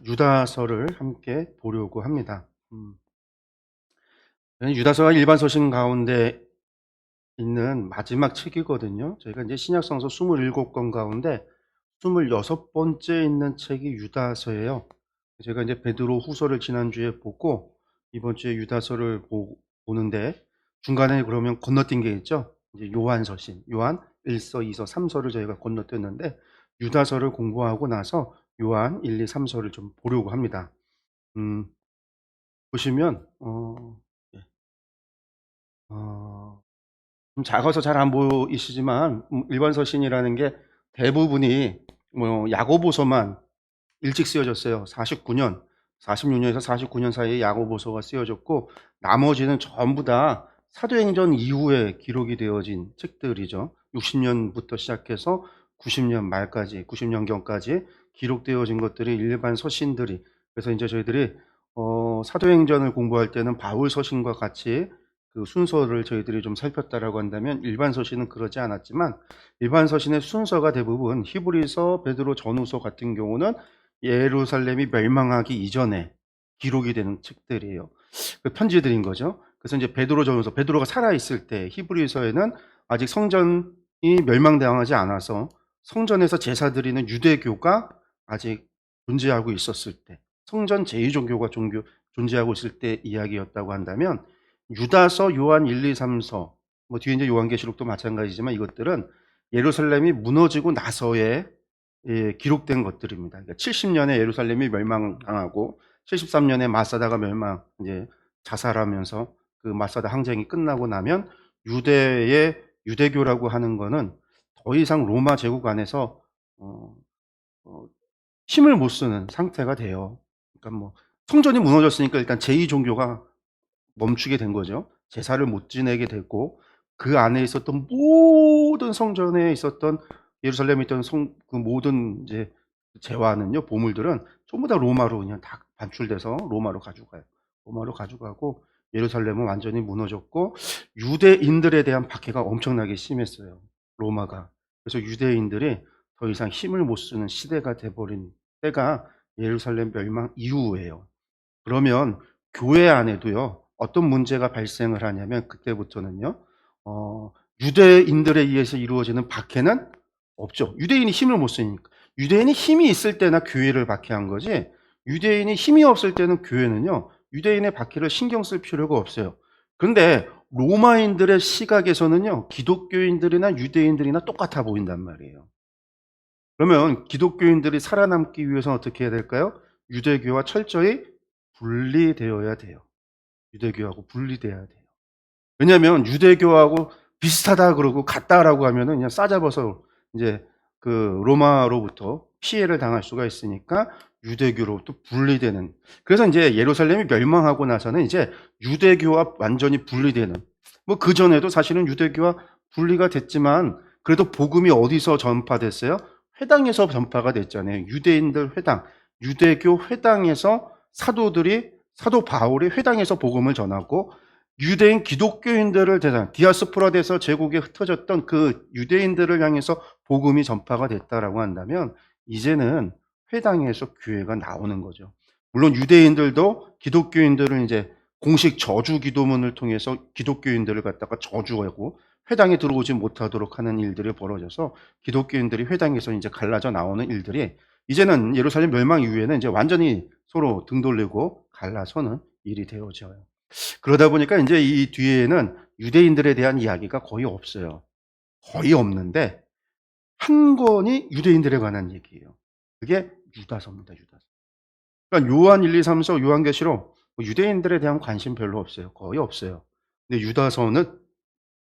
유다서를 함께 보려고 합니다. 유다서가 일반 서신 가운데 있는 마지막 책이거든요. 저희가 이제 신약성서 27권 가운데 26번째 있는 책이 유다서예요. 제가 이제 베드로 후서를 지난주에 보고 이번 주에 유다서를 보는데 중간에 그러면 건너뛴 게 있죠. 이제 요한 서신, 요한 1서, 2서, 3서를 저희가 건너뛰었는데 유다서를 공부하고 나서 요한 1, 2, 3서를 좀 보려고 합니다. 보시면 예. 좀 작아서 잘 안 보이시지만 일반 서신이라는 게 대부분이 야고보서만 일찍 쓰여졌어요. 49년, 46년에서 49년 사이에 야고보서가 쓰여졌고 나머지는 전부 다 사도행전 이후에 기록이 되어진 책들이죠. 60년부터 시작해서 90년 말까지, 90년경까지 기록되어진 것들이 일반 서신들이, 그래서 이제 저희들이 사도행전을 공부할 때는 바울 서신과 같이 그 순서를 저희들이 좀 살폈다라고 한다면 일반 서신은 그러지 않았지만 일반 서신의 순서가 대부분 히브리서, 베드로, 전후서 같은 경우는 예루살렘이 멸망하기 이전에 기록이 되는 책들이에요. 그 편지들인 거죠. 그래서 이제 베드로, 전후서, 베드로가 살아있을 때 히브리서에는 아직 성전이 멸망당하지 않아서 성전에서 제사 드리는 유대교가 아직 존재하고 있었을 때, 성전 제2종교가 존재하고 있을 때 이야기였다고 한다면 유다서, 요한 1, 2, 3서, 뭐 뒤에 이제 요한계시록도 마찬가지지만 이것들은 예루살렘이 무너지고 나서에 기록된 것들입니다. 그러니까 70년에 예루살렘이 멸망당하고 73년에 마사다가 이제 자살하면서 그 마사다 항쟁이 끝나고 나면 유대교라고 하는 거는 더 이상 로마 제국 안에서 힘을 못 쓰는 상태가 돼요. 그러니까 뭐 성전이 무너졌으니까 일단 제2종교가 멈추게 된 거죠. 제사를 못 지내게 됐고 그 안에 있었던 모든 성전에 있었던 예루살렘에 있던 그 모든 이제 재화는요, 보물들은 전부 다 로마로 그냥 다 반출돼서 로마로 가져가요. 로마로 가져가고 예루살렘은 완전히 무너졌고 유대인들에 대한 박해가 엄청나게 심했어요. 로마가. 그래서 유대인들이 더 이상 힘을 못 쓰는 시대가 돼버린 때가 예루살렘 멸망 이후예요. 그러면 교회 안에도요, 어떤 문제가 발생을 하냐면 그때부터는요, 유대인들에 의해서 이루어지는 박해는 없죠. 유대인이 힘을 못 쓰니까. 유대인이 힘이 있을 때나 교회를 박해한 거지, 유대인이 힘이 없을 때는 교회는요, 유대인의 박해를 신경 쓸 필요가 없어요. 그런데 로마인들의 시각에서는요, 기독교인들이나 유대인들이나 똑같아 보인단 말이에요. 그러면 기독교인들이 살아남기 위해서는 어떻게 해야 될까요? 유대교와 철저히 분리되어야 돼요. 유대교하고 분리돼야 돼요. 왜냐하면 유대교하고 비슷하다 그러고 같다라고 하면은 그냥 싸잡아서 이제 그 로마로부터 피해를 당할 수가 있으니까 유대교로부터 분리되는. 그래서 이제 예루살렘이 멸망하고 나서는 이제 유대교와 완전히 분리되는. 뭐 그 전에도 사실은 유대교와 분리가 됐지만 그래도 복음이 어디서 전파됐어요? 회당에서 전파가 됐잖아요. 유대인들 회당, 유대교 회당에서 사도 바울이 회당에서 복음을 전하고 유대인 기독교인들을 대상, 디아스포라 돼서 제국에 흩어졌던 그 유대인들을 향해서 복음이 전파가 됐다라고 한다면 이제는 회당에서 교회가 나오는 거죠. 물론 유대인들도 기독교인들을 이제 공식 저주 기도문을 통해서 기독교인들을 갖다가 저주하고 회당에 들어오지 못하도록 하는 일들이 벌어져서 기독교인들이 회당에서 이제 갈라져 나오는 일들이 이제는 예루살렘 멸망 이후에는 이제 완전히 서로 등 돌리고 갈라서는 일이 되어져요. 그러다 보니까 이제 이 뒤에는 유대인들에 대한 이야기가 거의 없어요. 거의 없는데 한 권이 유대인들에 관한 얘기예요. 그게 유다서입니다. 유다서. 그러니까 요한 1, 2, 3서, 요한계시록 유대인들에 대한 관심 별로 없어요. 거의 없어요. 근데 유다서는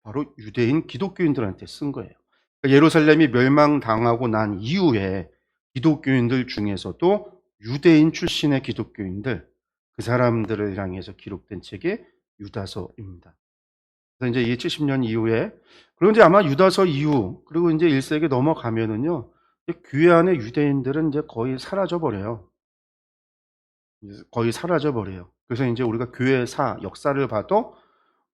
바로 유대인 기독교인들한테 쓴 거예요. 그러니까 예루살렘이 멸망당하고 난 이후에 기독교인들 중에서도 유대인 출신의 기독교인들, 그 사람들을 향해서 기록된 책이 유다서입니다. 그래서 이제 70년 이후에, 그리고 이제 아마 유다서 이후, 그리고 이제 1세기 넘어가면은요, 교회 안에 유대인들은 이제 거의 사라져버려요. 거의 사라져버려요. 그래서 이제 우리가 교회사, 역사를 봐도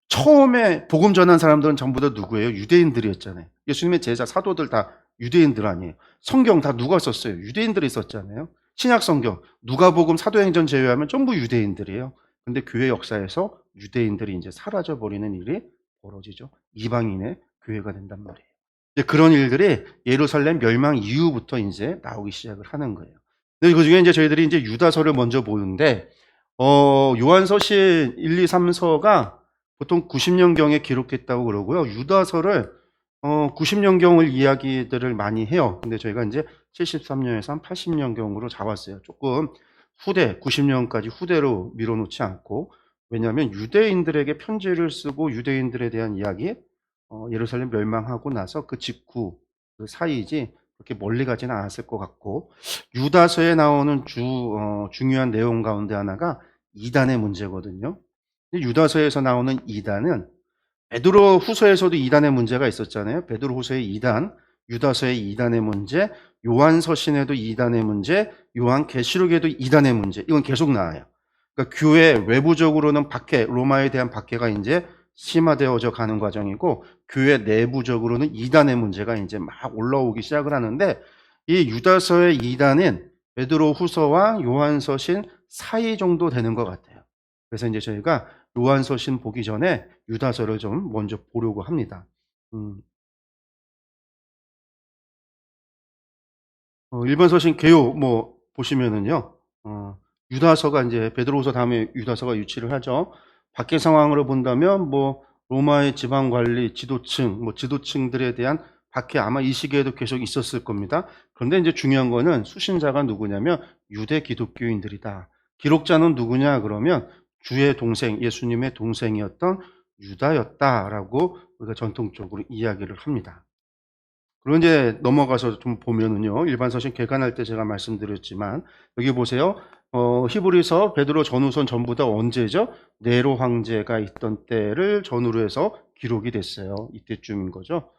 처음에 복음 전한 사람들은 전부 다 누구예요? 유대인들이었잖아요. 예수님의 제자, 사도들 다 유대인들 아니에요. 성경 다 누가 썼어요? 유대인들이 썼잖아요. 신약 성경, 누가복음, 사도행전 제외하면 전부 유대인들이에요. 근데 교회 역사에서 유대인들이 이제 사라져 버리는 일이 벌어지죠. 이방인의 교회가 된단 말이에요. 이제 그런 일들이 예루살렘 멸망 이후부터 이제 나오기 시작을 하는 거예요. 근데 그 중에 이제 저희들이 이제 유다서를 먼저 보는데, 요한서신 1, 2, 3서가 보통 90년경에 기록됐다고 그러고요. 유다서를 90년경을 이야기들을 많이 해요. 근데 저희가 이제 73년에서 한 80년경으로 잡았어요. 조금 후대, 90년까지 후대로 밀어놓지 않고, 왜냐하면 유대인들에게 편지를 쓰고 유대인들에 대한 이야기, 예루살렘 멸망하고 나서 그 직후 그 사이지 그렇게 멀리 가지는 않았을 것 같고, 유다서에 나오는 중요한 내용 가운데 하나가 이단의 문제거든요. 근데 유다서에서 나오는 이단은 베드로 후서에서도 이단의 문제가 있었잖아요. 베드로 후서의 이단, 유다서의 이단의 문제, 요한서신에도 이단의 문제, 요한계시록에도 이단의 문제. 이건 계속 나와요. 그러니까 교회 외부적으로는 박해, 로마에 대한 박해가 이제 심화되어져 가는 과정이고, 교회 내부적으로는 이단의 문제가 이제 막 올라오기 시작을 하는데, 이 유다서의 이단은 베드로 후서와 요한서신 사이 정도 되는 것 같아요. 그래서 이제 저희가 요한서신 보기 전에 유다서를 좀 먼저 보려고 합니다. 일반 서신 개요 뭐 보시면은요, 유다서가 이제 베드로후서 다음에 유다서가 유치를 하죠. 밖의 상황으로 본다면 뭐 로마의 지방 관리, 지도층, 뭐 지도층들에 대한 박해 아마 이 시기에도 계속 있었을 겁니다. 그런데 이제 중요한 거는 수신자가 누구냐면 유대 기독교인들이다. 기록자는 누구냐 그러면 주의 동생, 예수님의 동생이었던 유다였다라고 우리가 전통적으로 이야기를 합니다. 그리고 이제 넘어가서 좀 보면은요, 일반 서신 개관할 때 제가 말씀드렸지만, 여기 보세요. 히브리서, 베드로 전후선 전부 다 언제죠? 네로 황제가 있던 때를 전후로 해서 기록이 됐어요. 이때쯤인 거죠.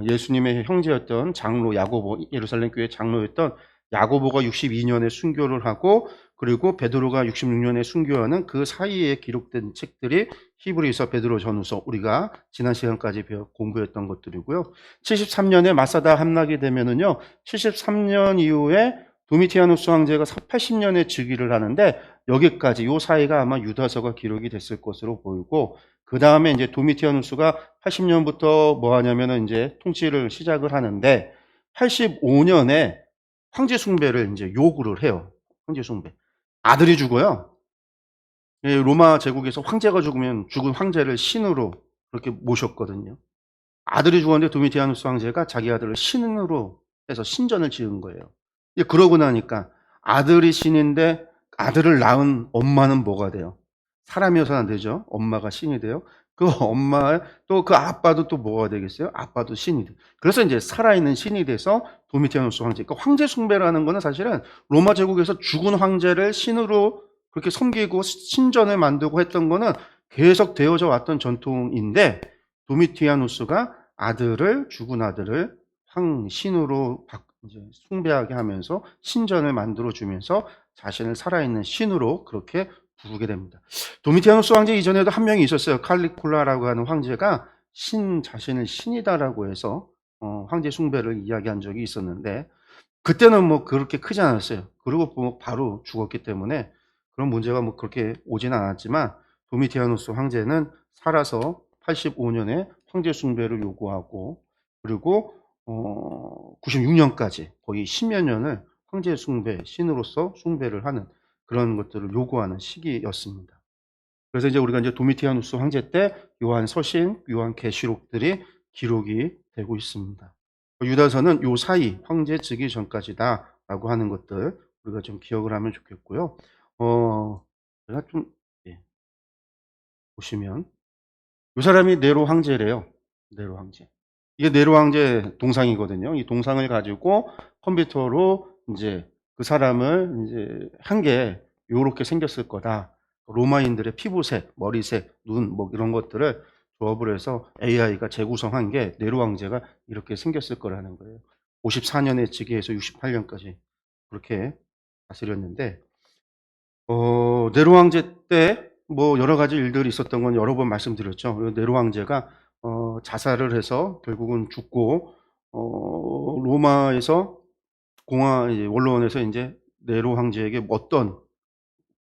예수님의 형제였던 장로 야고보, 예루살렘 교회 장로였던 야고보가 62년에 순교를 하고, 그리고 베드로가 66년에 순교하는 그 사이에 기록된 책들이 히브리서, 베드로 전후서, 우리가 지난 시간까지 공부했던 것들이고요. 73년에 마사다 함락이 되면은요, 73년 이후에 도미티아누스 황제가 80년에 즉위를 하는데, 여기까지 요 사이가 아마 유다서가 기록이 됐을 것으로 보이고, 그 다음에 이제 도미티아누스가 80년부터 뭐 하냐면은 이제 통치를 시작을 하는데, 85년에 황제 숭배를 이제 요구를 해요. 황제 숭배. 아들이 죽어요. 예, 로마 제국에서 황제가 죽으면 죽은 황제를 신으로 그렇게 모셨거든요. 아들이 죽었는데 도미티아누스 황제가 자기 아들을 신으로 해서 신전을 지은 거예요. 그러고 나니까 아들이 신인데 아들을 낳은 엄마는 뭐가 돼요? 사람이어서는 안 되죠. 엄마가 신이 돼요. 그 엄마 또 그 아빠도 또 뭐가 되겠어요? 아빠도 신이 돼요. 그래서 이제 살아있는 신이 돼서 도미티아누스 황제. 그러니까 황제 숭배라는 거는 사실은 로마 제국에서 죽은 황제를 신으로 그렇게 섬기고 신전을 만들고 했던 거는 계속 되어져 왔던 전통인데, 도미티아누스가 죽은 아들을 황신으로 이제 숭배하게 하면서 신전을 만들어 주면서 자신을 살아있는 신으로 그렇게 부르게 됩니다. 도미티아누스 황제 이전에도 한 명이 있었어요. 칼리쿨라라고 하는 황제가 자신을 신이다라고 해서 황제 숭배를 이야기한 적이 있었는데, 그때는 뭐 그렇게 크지 않았어요. 그리고 뭐 바로 죽었기 때문에 그런 문제가 뭐 그렇게 오지는 않았지만, 도미티아누스 황제는 살아서 85년에 황제 숭배를 요구하고, 그리고 96년까지 거의 10여 년을 황제 숭배, 신으로서 숭배를 하는 그런 것들을 요구하는 시기였습니다. 그래서 이제 우리가 이제 도미티아누스 황제 때 요한 서신, 요한 계시록들이 기록이 되고 있습니다. 유다서는 요 사이 황제 즉위 전까지다라고 하는 것들 우리가 좀 기억을 하면 좋겠고요. 제가 좀 예, 보시면 이 사람이 네로 황제래요. 네로 황제. 이게 네로 황제 동상이거든요. 이 동상을 가지고 컴퓨터로 이제 그 사람을 이제 한 게 요렇게 생겼을 거다. 로마인들의 피부색, 머리색, 눈, 뭐 이런 것들을 조합을 해서 AI가 재구성한 게 네로 황제가 이렇게 생겼을 거라는 거예요. 54년에 즉위해서 68년까지 그렇게 다스렸는데, 네로 황제 때 뭐 여러 가지 일들이 있었던 건 여러 번 말씀드렸죠. 네로 황제가 자살을 해서 결국은 죽고, 로마에서 원로원에서 이제 네로 황제에게 어떤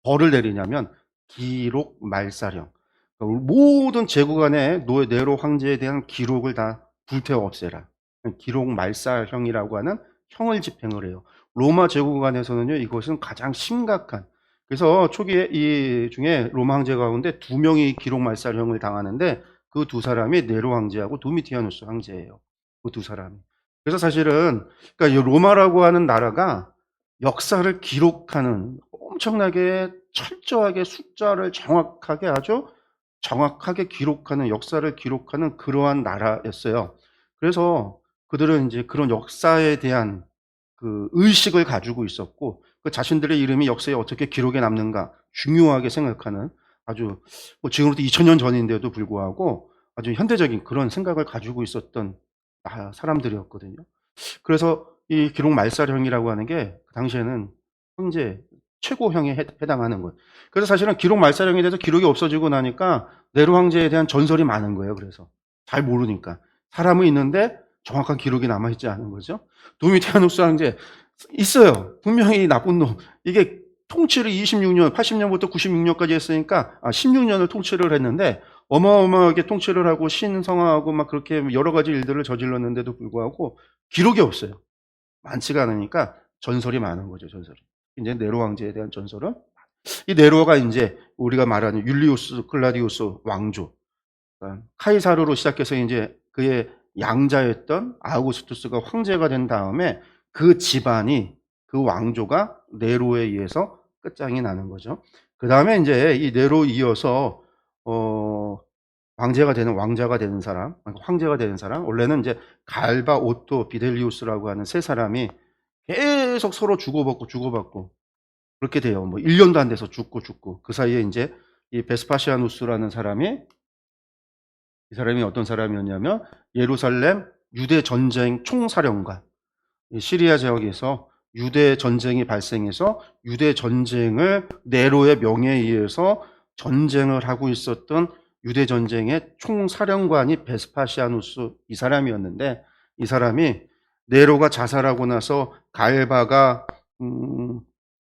벌을 내리냐면 기록 말살형. 모든 제국 안에 네로 황제에 대한 기록을 다 불태워 없애라. 기록 말살형이라고 하는 형을 집행을 해요. 로마 제국 안에서는요, 이것은 가장 심각한. 그래서 초기에 이 중에 로마 황제 가운데 두 명이 기록 말살형을 당하는데 그 두 사람이 네로 황제하고 도미티아누스 황제예요. 그 두 사람이. 그래서 사실은 그러니까 이 로마라고 하는 나라가 역사를 기록하는 엄청나게 철저하게 숫자를 정확하게 아주 정확하게 기록하는 역사를 기록하는 그러한 나라였어요. 그래서 그들은 이제 그런 역사에 대한 그 의식을 가지고 있었고 그 자신들의 이름이 역사에 어떻게 기록에 남는가 중요하게 생각하는 아주 뭐 지금부터 2000년 전인데도 불구하고 아주 현대적인 그런 생각을 가지고 있었던 사람들이었거든요. 그래서 이 기록 말살형이라고 하는 게 그 당시에는 황제 최고형에 해당하는 거예요. 그래서 사실은 기록 말살형에 대해서 기록이 없어지고 나니까 네로 황제에 대한 전설이 많은 거예요. 그래서 잘 모르니까 사람은 있는데 정확한 기록이 남아 있지 않은 거죠. 도미티아누스 황제 있어요. 분명히 나쁜 놈. 이게 통치를 26년, 80년부터 96년까지 했으니까 16년을 통치를 했는데 어마어마하게 통치를 하고 신성하고 막 그렇게 여러 가지 일들을 저질렀는데도 불구하고 기록이 없어요. 많지가 않으니까 전설이 많은 거죠, 전설이. 이제 네로 황제에 대한 전설은 이 네로가 이제 우리가 말하는 율리우스 클라디우스 왕조, 그러니까 카이사르로 시작해서 이제 그의 양자였던 아우구스투스가 황제가 된 다음에 그 집안이 그 왕조가 네로에 의해서 끝장이 나는 거죠. 그 다음에 이제 이 네로 이어서 왕자가 되는 사람, 황제가 되는 사람, 원래는 이제 갈바, 오토, 비델리우스라고 하는 세 사람이 계속 서로 주고받고 그렇게 돼요. 뭐 1년도 안 돼서 죽고 그 사이에 이제 이 베스파시아누스라는 사람이 이 사람이 어떤 사람이었냐면 예루살렘 유대 전쟁 총사령관, 시리아 지역에서 유대 전쟁이 발생해서 유대 전쟁을 네로의 명예에 의해서 전쟁을 하고 있었던 유대 전쟁의 총사령관이 베스파시아누스 이 사람이었는데 이 사람이 네로가 자살하고 나서 갈바가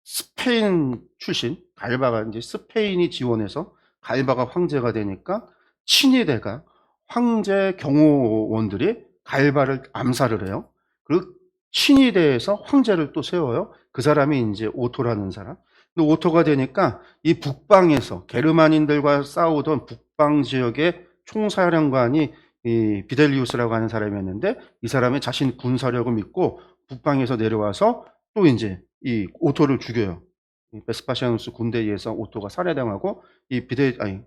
스페인 출신, 갈바가 이제 스페인이 지원해서 갈바가 황제가 되니까 친위대가 황제 경호원들이 갈바를 암살을 해요. 그리고 친위대에서 황제를 또 세워요. 그 사람이 이제 오토라는 사람. 근데 오토가 되니까 이 북방에서 게르만인들과 싸우던 북방 지역의 총사령관이 이 비델리우스라고 하는 사람이었는데 이 사람이 자신 군사력을 믿고 북방에서 내려와서 또 이제 이 오토를 죽여요. 이 베스파시아누스 군대에 의해서 오토가 살해당하고 이 그러니까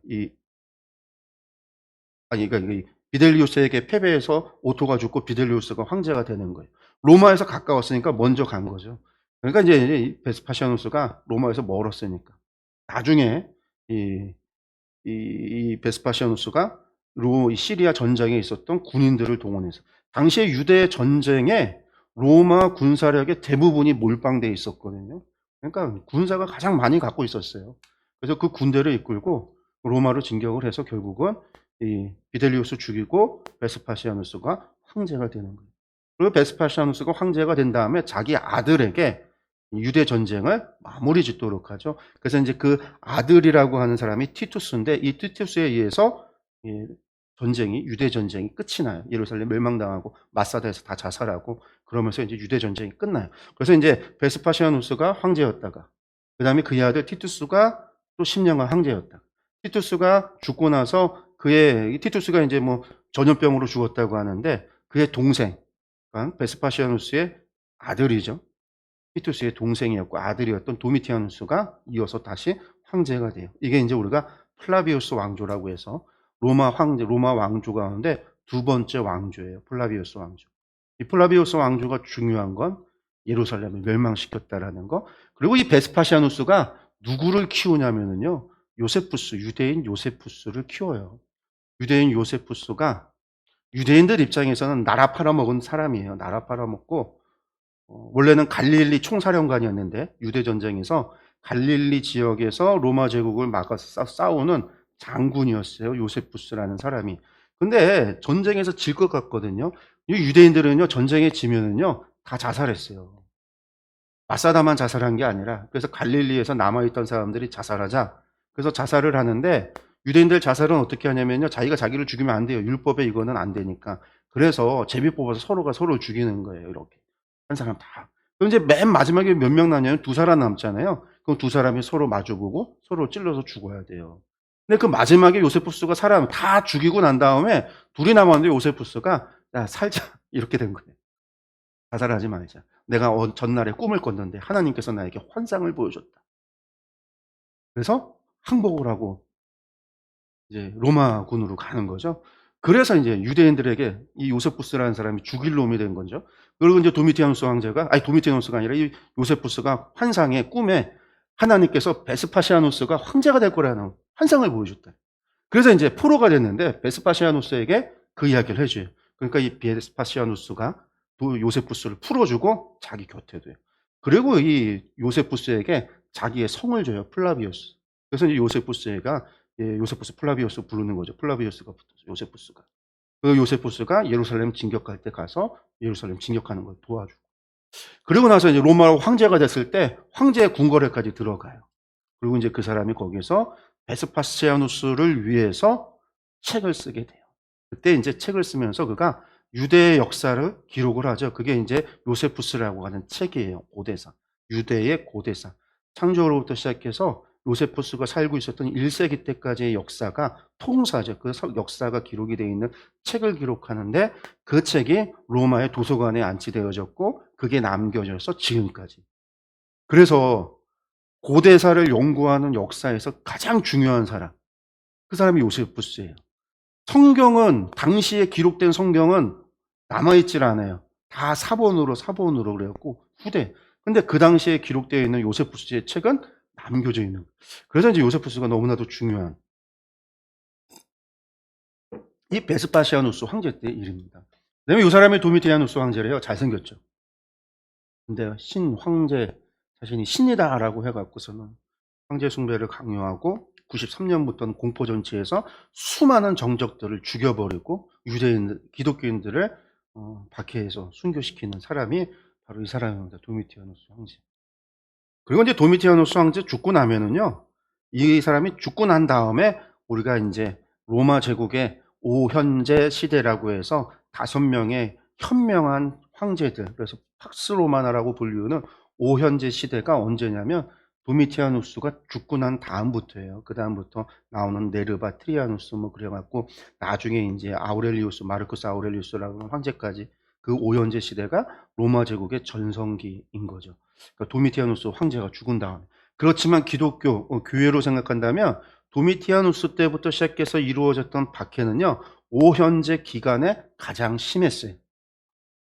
이 비델리우스에게 패배해서 오토가 죽고 비델리우스가 황제가 되는 거예요. 로마에서 가까웠으니까 먼저 간 거죠. 그러니까 이제 베스파시아누스가 로마에서 멀었으니까 나중에 이 베스파시아누스가 이 시리아 전쟁에 있었던 군인들을 동원해서 당시에 유대 전쟁에 로마 군사력의 대부분이 몰빵돼 있었거든요. 그러니까 군사가 가장 많이 갖고 있었어요. 그래서 그 군대를 이끌고 로마로 진격을 해서 결국은 이 비델리우스 죽이고 베스파시아누스가 황제가 되는 거예요. 그리고 베스파시아누스가 황제가 된 다음에 자기 아들에게 유대 전쟁을 마무리 짓도록 하죠. 그래서 이제 그 아들이라고 하는 사람이 티투스인데 이 티투스에 의해서 전쟁이 유대 전쟁이 끝이 나요. 예루살렘 멸망당하고 마사다에서 다 자살하고 그러면서 이제 유대 전쟁이 끝나요. 그래서 이제 베스파시아누스가 황제였다가 그다음에 그의 아들 티투스가 또 10년간 황제였다. 티투스가 죽고 나서 티투스가 이제 뭐 전염병으로 죽었다고 하는데 그의 동생 베스파시아누스의 아들이죠. 티투스의 동생이었고 아들이었던 도미티아누스가 이어서 다시 황제가 돼요. 이게 이제 우리가 플라비우스 왕조라고 해서 로마 왕조 가운데 두 번째 왕조예요. 플라비우스 왕조. 이 플라비우스 왕조가 중요한 건 예루살렘을 멸망시켰다라는 거. 그리고 이 베스파시아누스가 누구를 키우냐면은요. 유대인 요세푸스를 키워요. 유대인 요세푸스가 유대인들 입장에서는 나라 팔아먹은 사람이에요. 나라 팔아먹고 원래는 갈릴리 총사령관이었는데 유대 전쟁에서 갈릴리 지역에서 로마 제국을 막아서 싸우는 장군이었어요. 요세푸스라는 사람이. 근데 전쟁에서 질 것 같거든요. 이 유대인들은요 전쟁에 지면은요 다 자살했어요. 마사다만 자살한 게 아니라, 그래서 갈릴리에서 남아있던 사람들이 자살하자, 그래서 자살을 하는데, 유대인들 자살은 어떻게 하냐면요, 자기가 자기를 죽이면 안 돼요. 율법에 이거는 안 되니까. 그래서 제비 뽑아서 서로가 서로를 죽이는 거예요. 이렇게 한 사람 다. 그럼 이제 맨 마지막에 몇 명 남냐면 두 사람 남잖아요. 그럼 두 사람이 서로 마주보고 서로 찔러서 죽어야 돼요. 근데 그 마지막에 요세푸스가 사람 다 죽이고 난 다음에 둘이 남았는데, 요세푸스가 야 살자 이렇게 된 거예요. 자살하지 말자. 내가 전날에 꿈을 꿨는데 하나님께서 나에게 환상을 보여줬다. 그래서 항복을 하고 이제 로마군으로 가는 거죠. 그래서 이제 유대인들에게 이 요세푸스라는 사람이 죽일 놈이 된 거죠. 그리고 이제 도미티아누스 황제가, 아니 도미티아누스가 아니라 이 요세푸스가 환상에, 꿈에 하나님께서 베스파시아누스가 황제가 될 거라는 환상을 보여줬다. 그래서 이제 포로가 됐는데 베스파시아누스에게 그 이야기를 해줘요. 그러니까 이 베스파시아누스가 요세푸스를 풀어주고 자기 곁에 둬요. 그리고 이 요세푸스에게 자기의 성을 줘요. 플라비우스. 그래서 이제 요세푸스가 요세푸스 플라비우스 부르는 거죠. 플라비우스가 붙어서 요세푸스가. 그 요세푸스가 예루살렘 진격할 때 가서 예루살렘 진격하는 걸 도와주고. 그리고 나서 이제 로마 황제가 됐을 때 황제의 궁궐에까지 들어가요. 그리고 이제 그 사람이 거기서 베스파시아누스를 위해서 책을 쓰게 돼요. 그때 이제 책을 쓰면서 그가 유대의 역사를 기록을 하죠. 그게 이제 요세푸스라고 하는 책이에요. 고대사. 유대의 고대사. 창조로부터 시작해서 요세푸스가 살고 있었던 1세기 때까지의 역사가 통사죠. 그 역사가 기록이 되어 있는 책을 기록하는데, 그 책이 로마의 도서관에 안치되어졌고 그게 남겨져서 지금까지. 그래서 고대사를 연구하는 역사에서 가장 중요한 사람, 그 사람이 요세푸스예요. 성경은, 당시에 기록된 성경은 남아있질 않아요. 다 사본으로 그래갖고 후대. 근데 그 당시에 기록되어 있는 요세푸스의 책은 남겨져 있는 거예요. 그래서 이제 요세푸스가 너무나도 중요한, 이 베스파시아누스 황제 때 일입니다. 왜냐면 이 사람이 도미티아누스 황제래요. 잘생겼죠. 근데 황제 자신이 신이다라고 해갖고서는 황제 숭배를 강요하고 93년부터는 공포정치에서 수많은 정적들을 죽여버리고 기독교인들을 박해해서 순교시키는 사람이 바로 이 사람입니다. 도미티아누스 황제. 그리고 이제 도미티아누스 황제 죽고 나면은요, 이 사람이 죽고 난 다음에 우리가 이제 로마 제국의 오현제 시대라고 해서 5명의 현명한 황제들, 그래서 팍스 로마나라고 불리우는 오현제 시대가 언제냐면 도미티아누스가 죽고 난 다음부터예요. 그 다음부터 나오는 네르바, 트리아누스 뭐 그래갖고 나중에 이제 아우렐리우스, 마르쿠스 아우렐리우스라는 황제까지, 그 오현제 시대가 로마 제국의 전성기인 거죠. 그러니까 도미티아누스 황제가 죽은 다음에. 그렇지만 기독교 교회로 생각한다면 도미티아누스 때부터 시작해서 이루어졌던 박해는요, 오현제 기간에 가장 심했어요.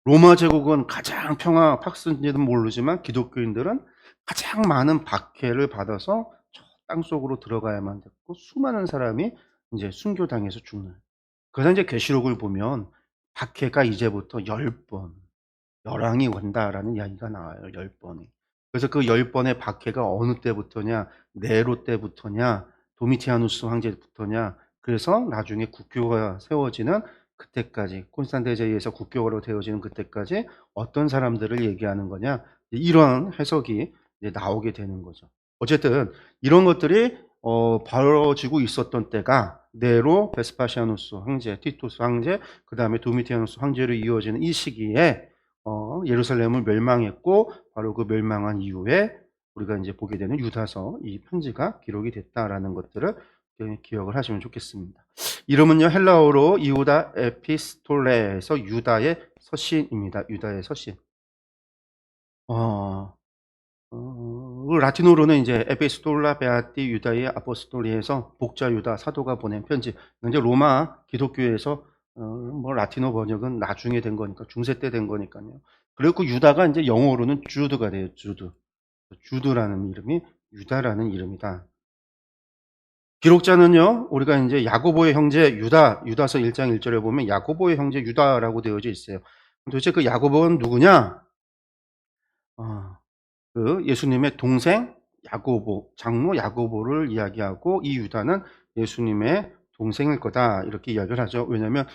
로마 제국은 가장 평화 팍스인지는 모르지만 기독교인들은 가장 많은 박해를 받아서 저 땅속으로 들어가야만 됐고 수많은 사람이 이제 순교당해서 죽는. 그래서 이제 계시록을 보면 박해가 이제부터 10번, 열왕이 온다라는 이야기가 나와요. 10번이. 그래서 그 10번의 박해가 어느 때부터냐, 네로 때부터냐, 도미티아누스 황제부터냐, 그래서 나중에 국교가 세워지는 그때까지, 콘스탄티제에 의해서 국교로 되어지는 그때까지 어떤 사람들을 얘기하는 거냐, 이런 해석이 이제 나오게 되는 거죠. 어쨌든 이런 것들이 벌어지고 있었던 때가 네로, 베스파시아누스 황제, 티투스 황제, 그 다음에 도미티아누스 황제로 이어지는 이 시기에 예루살렘을 멸망했고, 바로 그 멸망한 이후에 우리가 이제 보게 되는 유다서, 이 편지가 기록이 됐다라는 것들을 기억을 하시면 좋겠습니다. 이름은요, 헬라어로 이우다 에피스톨레에서 유다의 서신입니다. 유다의 서신. 라틴어로는 이제 에피스톨라 베아티 유다의 아포스톨리에서 복자 유다 사도가 보낸 편지. 이제 로마 기독교에서 뭐 라틴어 번역은 나중에 된 거니까, 중세 때 된 거니까요. 그리고 유다가 이제 영어로는 주드가 돼요. 주드라는 이름이 유다라는 이름이다. 기록자는요, 우리가 이제 야고보의 형제 유다서 1장 1절에 보면 야고보의 형제 유다라고 되어져 있어요. 도대체 그 야고보는 누구냐? 그 예수님의 동생 야고보, 장모 야고보를 이야기하고, 이 유다는 예수님의 동생일 거다, 이렇게 이야기를 하죠. 왜냐하면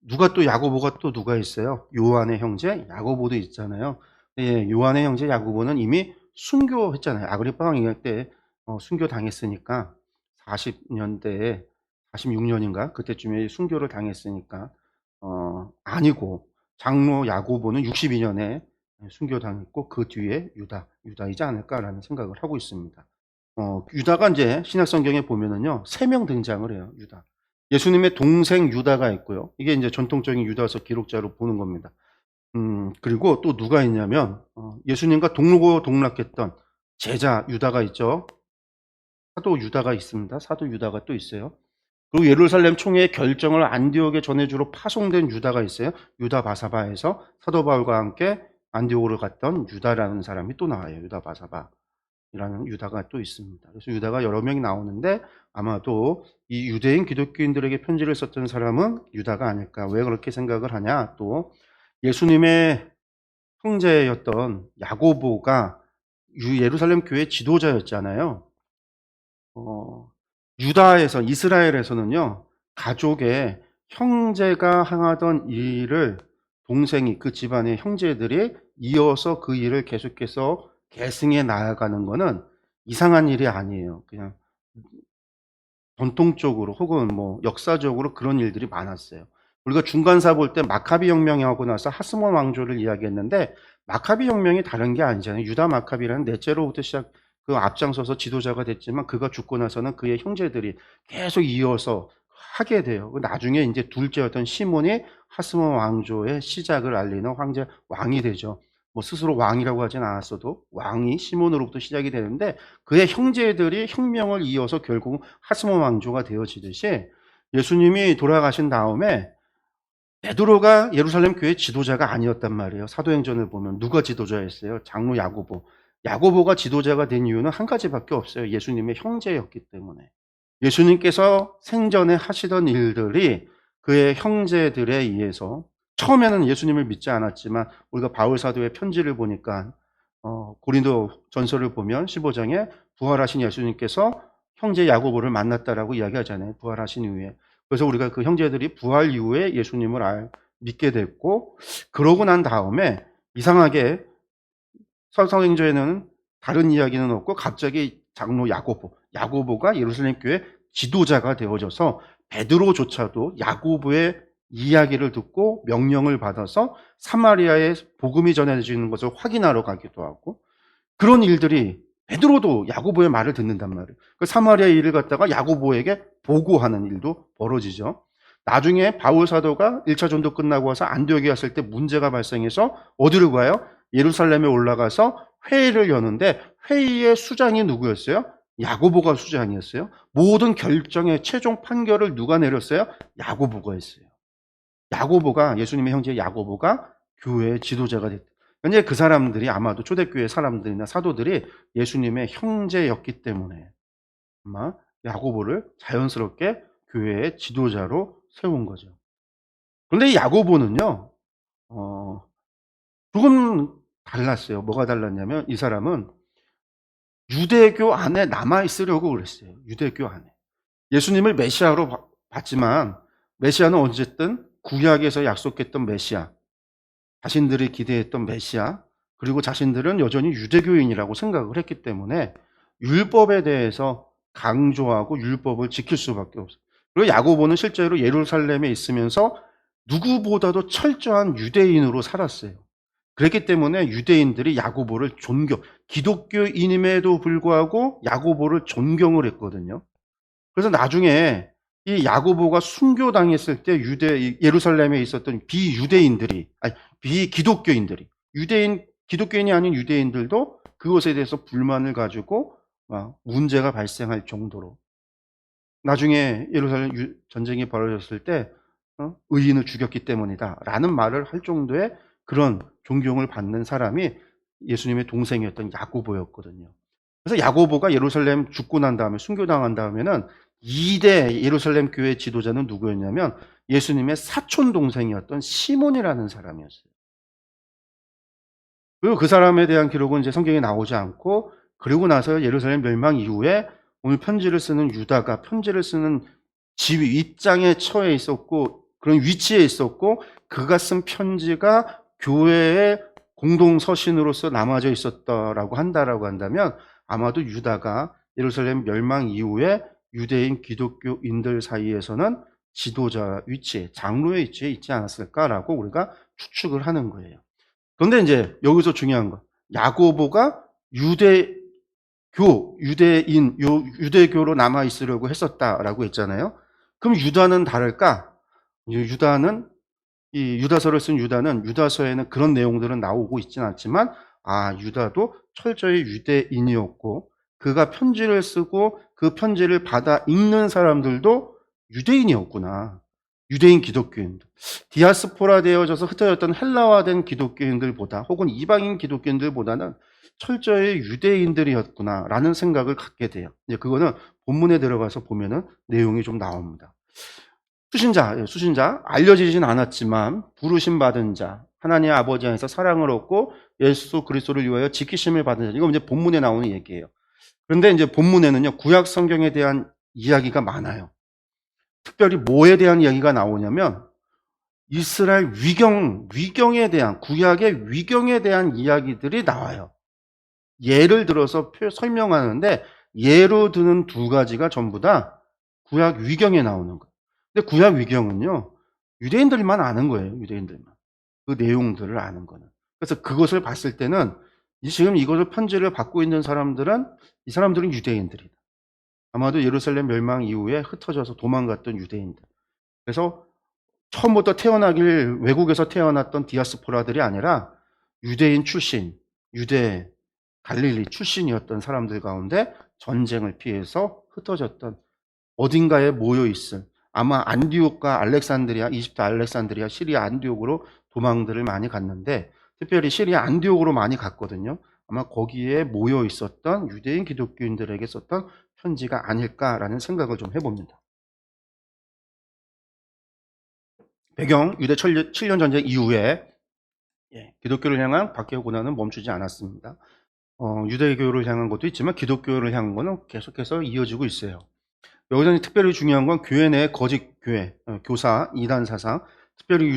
누가 또 야고보가 또 누가 있어요? 요한의 형제 야고보도 있잖아요. 예, 요한의 형제 야고보는 이미 순교했잖아요. 아그리파 왕이 때 순교당했으니까 40년대에 46년인가 그때쯤에 순교를 당했으니까 아니고 장로 야고보는 62년에 순교당했고 그 뒤에 유다이지 않을까라는 생각을 하고 있습니다. 유다가 이제 신약성경에 보면은요 3명 등장을 해요. 유다. 예수님의 동생 유다가 있고요. 이게 이제 전통적인 유다서 기록자로 보는 겁니다. 그리고 또 누가 있냐면 예수님과 동르고 동락했던 제자 유다가 있죠. 사도 유다가 있습니다. 사도 유다가 또 있어요. 그리고 예루살렘 총회의 결정을 안디옥에 전해주러 파송된 유다가 있어요. 유다 바사바에서 사도 바울과 함께 안디옥으로 갔던 유다라는 사람이 또 나와요. 유다 바사바라는 유다가 또 있습니다. 그래서 유다가 여러 명이 나오는데 아마도 이 유대인 기독교인들에게 편지를 썼던 사람은 유다가 아닐까. 왜 그렇게 생각을 하냐. 또 예수님의 형제였던 야고보가 예루살렘 교회 지도자였잖아요. 유다에서 이스라엘에서는요 가족의 형제가 행하던 일을 동생이 그 집안의 형제들이 이어서 그 일을 계속해서 계승해 나아가는 거는 이상한 일이 아니에요. 그냥 전통적으로 혹은 뭐 역사적으로 그런 일들이 많았어요. 우리가 중간사 볼 때 마카비 혁명이 하고 나서 하스몬 왕조를 이야기했는데 마카비 혁명이 다른 게 아니잖아요. 유다 마카비라는 넷째로부터 시작 그 앞장서서 지도자가 됐지만 그가 죽고 나서는 그의 형제들이 계속 이어서 하게 돼요. 나중에 이제 둘째였던 시몬이 하스몬 왕조의 시작을 알리는 황제 왕이 되죠. 뭐 스스로 왕이라고 하진 않았어도 왕이 시몬으로부터 시작이 되는데 그의 형제들이 혁명을 이어서 결국 하스몬 왕조가 되어지듯이 예수님이 돌아가신 다음에 베드로가 예루살렘 교회 지도자가 아니었단 말이에요. 사도행전을 보면 누가 지도자였어요? 장로 야고보. 야고보가 지도자가 된 이유는 한 가지밖에 없어요. 예수님의 형제였기 때문에. 예수님께서 생전에 하시던 일들이 그의 형제들에 의해서 처음에는 예수님을 믿지 않았지만 우리가 바울 사도의 편지를 보니까 고린도 전서를 보면 15장에 부활하신 예수님께서 형제 야고보를 만났다라고 이야기하잖아요. 부활하신 이후에. 그래서 우리가 그 형제들이 부활 이후에 예수님을 믿게 됐고 그러고 난 다음에 이상하게 사도행전에는 다른 이야기는 없고 갑자기 장로 야고보가 예루살렘 교회 지도자가 되어져서 베드로조차도 야고보의 이야기를 듣고 명령을 받아서 사마리아에 복음이 전해지는 것을 확인하러 가기도 하고 그런 일들이 베드로도 야고보의 말을 듣는단 말이에요. 그 사마리아 일을 갖다가 야고보에게 보고하는 일도 벌어지죠. 나중에 바울 사도가 1차 전도 끝나고 와서 안디옥에 왔을 때 문제가 발생해서 어디로 가요? 예루살렘에 올라가서 회의를 여는데 회의의 수장이 누구였어요? 야고보가 수장이었어요. 모든 결정의 최종 판결을 누가 내렸어요? 야고보가 했어요. 야고보가 예수님의 형제 야고보가 교회의 지도자가 됐다. 이제 그 사람들이 아마도 초대교회 사람들이나 사도들이 예수님의 형제였기 때문에 아마 야고보를 자연스럽게 교회의 지도자로 세운 거죠. 그런데 이 야고보는요, 조금 달랐어요. 뭐가 달랐냐면 이 사람은 유대교 안에 남아있으려고 그랬어요. 유대교 안에. 예수님을 메시아로 봤지만 메시아는 어쨌든 구약에서 약속했던 메시아, 자신들이 기대했던 메시아, 그리고 자신들은 여전히 유대교인이라고 생각을 했기 때문에 율법에 대해서 강조하고 율법을 지킬 수밖에 없어요. 그리고 야고보는 실제로 예루살렘에 있으면서 누구보다도 철저한 유대인으로 살았어요. 그렇기 때문에 유대인들이 야고보를 기독교인임에도 불구하고 야고보를 존경을 했거든요. 그래서 나중에 이 야고보가 순교당했을 때 예루살렘에 있었던 비기독교인들이, 기독교인이 아닌 유대인들도 그것에 대해서 불만을 가지고 문제가 발생할 정도로 나중에 예루살렘 전쟁이 벌어졌을 때 의인을 죽였기 때문이다 라는 말을 할 정도의 그런 존경을 받는 사람이 예수님의 동생이었던 야고보였거든요. 그래서 야고보가 예루살렘 죽고 난 다음에 순교당한 다음에는 2대 예루살렘 교회 지도자는 누구였냐면 예수님의 사촌 동생이었던 시몬이라는 사람이었어요. 그리고 그 사람에 대한 기록은 이제 성경에 나오지 않고 그리고 나서 예루살렘 멸망 이후에 오늘 편지를 쓰는 유다가 편지를 쓰는 입장에 처해 있었고 그런 위치에 있었고 그가 쓴 편지가 교회의 공동 서신으로서 남아져 있었다라고 한다면 아마도 유다가 예루살렘 멸망 이후에 유대인 기독교인들 사이에서는 지도자 위치에, 장로의 위치에 있지 않았을까라고 우리가 추측을 하는 거예요. 그런데 이제 여기서 중요한 거, 야고보가 유대교로 남아 있으려고 했었다라고 했잖아요. 그럼 유다는 다를까? 유다는 이 유다서를 쓴 유다는 유다서에는 그런 내용들은 나오고 있지는 않지만 유다도 철저히 유대인이었고 그가 편지를 쓰고 그 편지를 받아 읽는 사람들도 유대인이었구나. 유대인 기독교인들. 디아스포라 되어져서 흩어졌던 헬라화된 기독교인들보다 혹은 이방인 기독교인들보다는 철저히 유대인들이었구나라는 생각을 갖게 돼요. 이제 그거는 본문에 들어가서 보면은 내용이 좀 나옵니다. 수신자, 알려지진 않았지만 부르심 받은 자, 하나님 아버지 안에서 사랑을 얻고 예수 그리스도를 위하여 지키심을 받은 자. 이거 이제 본문에 나오는 얘기예요. 그런데 이제 본문에는요, 구약 성경에 대한 이야기가 많아요. 특별히 뭐에 대한 이야기가 나오냐면 이스라엘 위경에 대한, 구약의 위경에 대한 이야기들이 나와요. 예를 들어서 설명하는데 예로 드는 두 가지가 전부 다 구약 위경에 나오는 거예요. 근데 구약 위경은요, 유대인들만 아는 거예요. 유대인들만. 그 내용들을 아는 거는. 그래서 그것을 봤을 때는 지금 이것을 편지를 받고 있는 사람들은 이 사람들은 유대인들이다. 아마도 예루살렘 멸망 이후에 흩어져서 도망갔던 유대인들. 그래서 처음부터 외국에서 태어났던 디아스포라들이 아니라 유대인 출신, 유대 갈릴리 출신이었던 사람들 가운데 전쟁을 피해서 흩어졌던 어딘가에 모여 있은 아마 안디옥과 알렉산드리아, 이집트 알렉산드리아, 시리아 안디옥으로 도망들을 많이 갔는데 특별히 시리아 안디옥으로 많이 갔거든요. 아마 거기에 모여 있었던 유대인 기독교인들에게 썼던 편지가 아닐까라는 생각을 좀 해봅니다. 배경, 유대 7년 전쟁 이후에 기독교를 향한 박해의 고난은 멈추지 않았습니다. 유대교를 향한 것도 있지만 기독교를 향한 것은 계속해서 이어지고 있어요. 여기서 특별히 중요한 건 교회 내 거짓 교회, 교사, 이단 사상, 특별히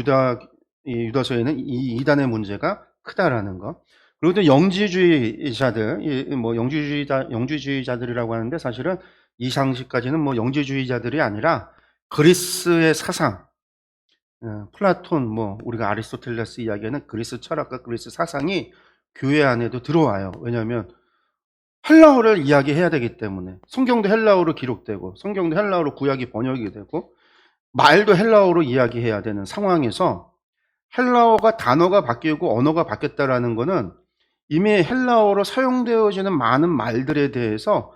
유다서에는 이 이단의 문제가 크다라는 거. 그리고 또 영지주의자들, 뭐 영지주의자들이라고 하는데 사실은 이 상식까지는 뭐 영지주의자들이 아니라 그리스의 사상, 플라톤, 뭐 우리가 아리스토텔레스 이야기하는 그리스 철학과 그리스 사상이 교회 안에도 들어와요. 왜냐하면 헬라어를 이야기해야 되기 때문에 성경도 헬라어로 기록되고 성경도 헬라어로 구약이 번역이 되고 말도 헬라어로 이야기해야 되는 상황에서 헬라어가 단어가 바뀌고 언어가 바뀌었다라는 것은 이미 헬라어로 사용되어지는 많은 말들에 대해서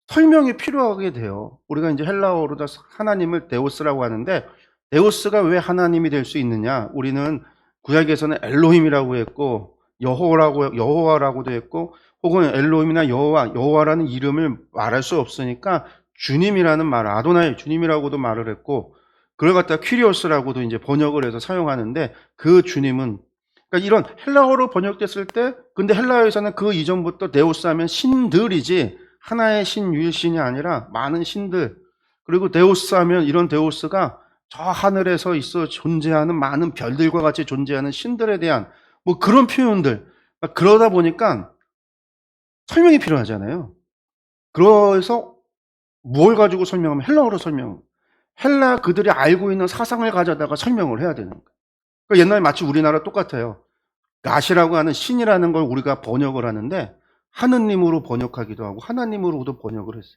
설명이 필요하게 돼요. 우리가 이제 헬라어로 하나님을 데오스라고 하는데 데오스가 왜 하나님이 될 수 있느냐? 우리는 구약에서는 엘로힘이라고 했고 여호와라고도 했고 혹은 엘로힘이나 여호와라는 이름을 말할 수 없으니까 주님이라는 말, 아도나이 주님이라고도 말을 했고 그걸 갖다 퀴리오스라고도 이제 번역을 해서 사용하는데 그 주님은 그러니까 이런 헬라어로 번역됐을 때 근데 헬라어에서는 그 이전부터 데오스 하면 신들이지 하나의 신 유일신이 아니라 많은 신들 그리고 데오스 하면 이런 데오스가 저 하늘에서 있어 존재하는 많은 별들과 같이 존재하는 신들에 대한 뭐 그런 표현들 그러다 보니까 설명이 필요하잖아요. 그래서 뭘 가지고 설명하면 헬라어로 헬라 그들이 알고 있는 사상을 가져다가 설명을 해야 되는 거예요. 그러니까 옛날에 마치 우리나라 똑같아요. 낫이라고 하는 신이라는 걸 우리가 번역을 하는데 하느님으로 번역하기도 하고 하나님으로도 번역을 했어요.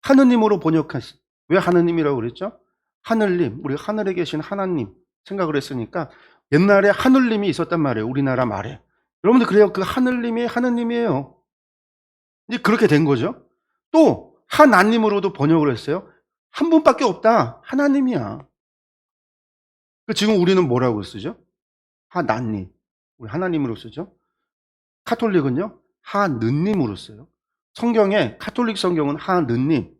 하느님으로 번역했어요. 왜 하느님이라고 그랬죠? 하늘님, 우리 하늘에 계신 하나님 생각을 했으니까 옛날에 하늘님이 있었단 말이에요. 우리나라 말에. 여러분들 그래요. 그 하늘님이 하느님이에요. 이제 그렇게 된 거죠. 또 하나님으로도 번역을 했어요. 한 분밖에 없다. 하나님이야. 지금 우리는 뭐라고 쓰죠? 하나님. 우리 하나님으로 쓰죠. 카톨릭은요. 하느님으로 써요. 성경에 카톨릭 성경은 하느님.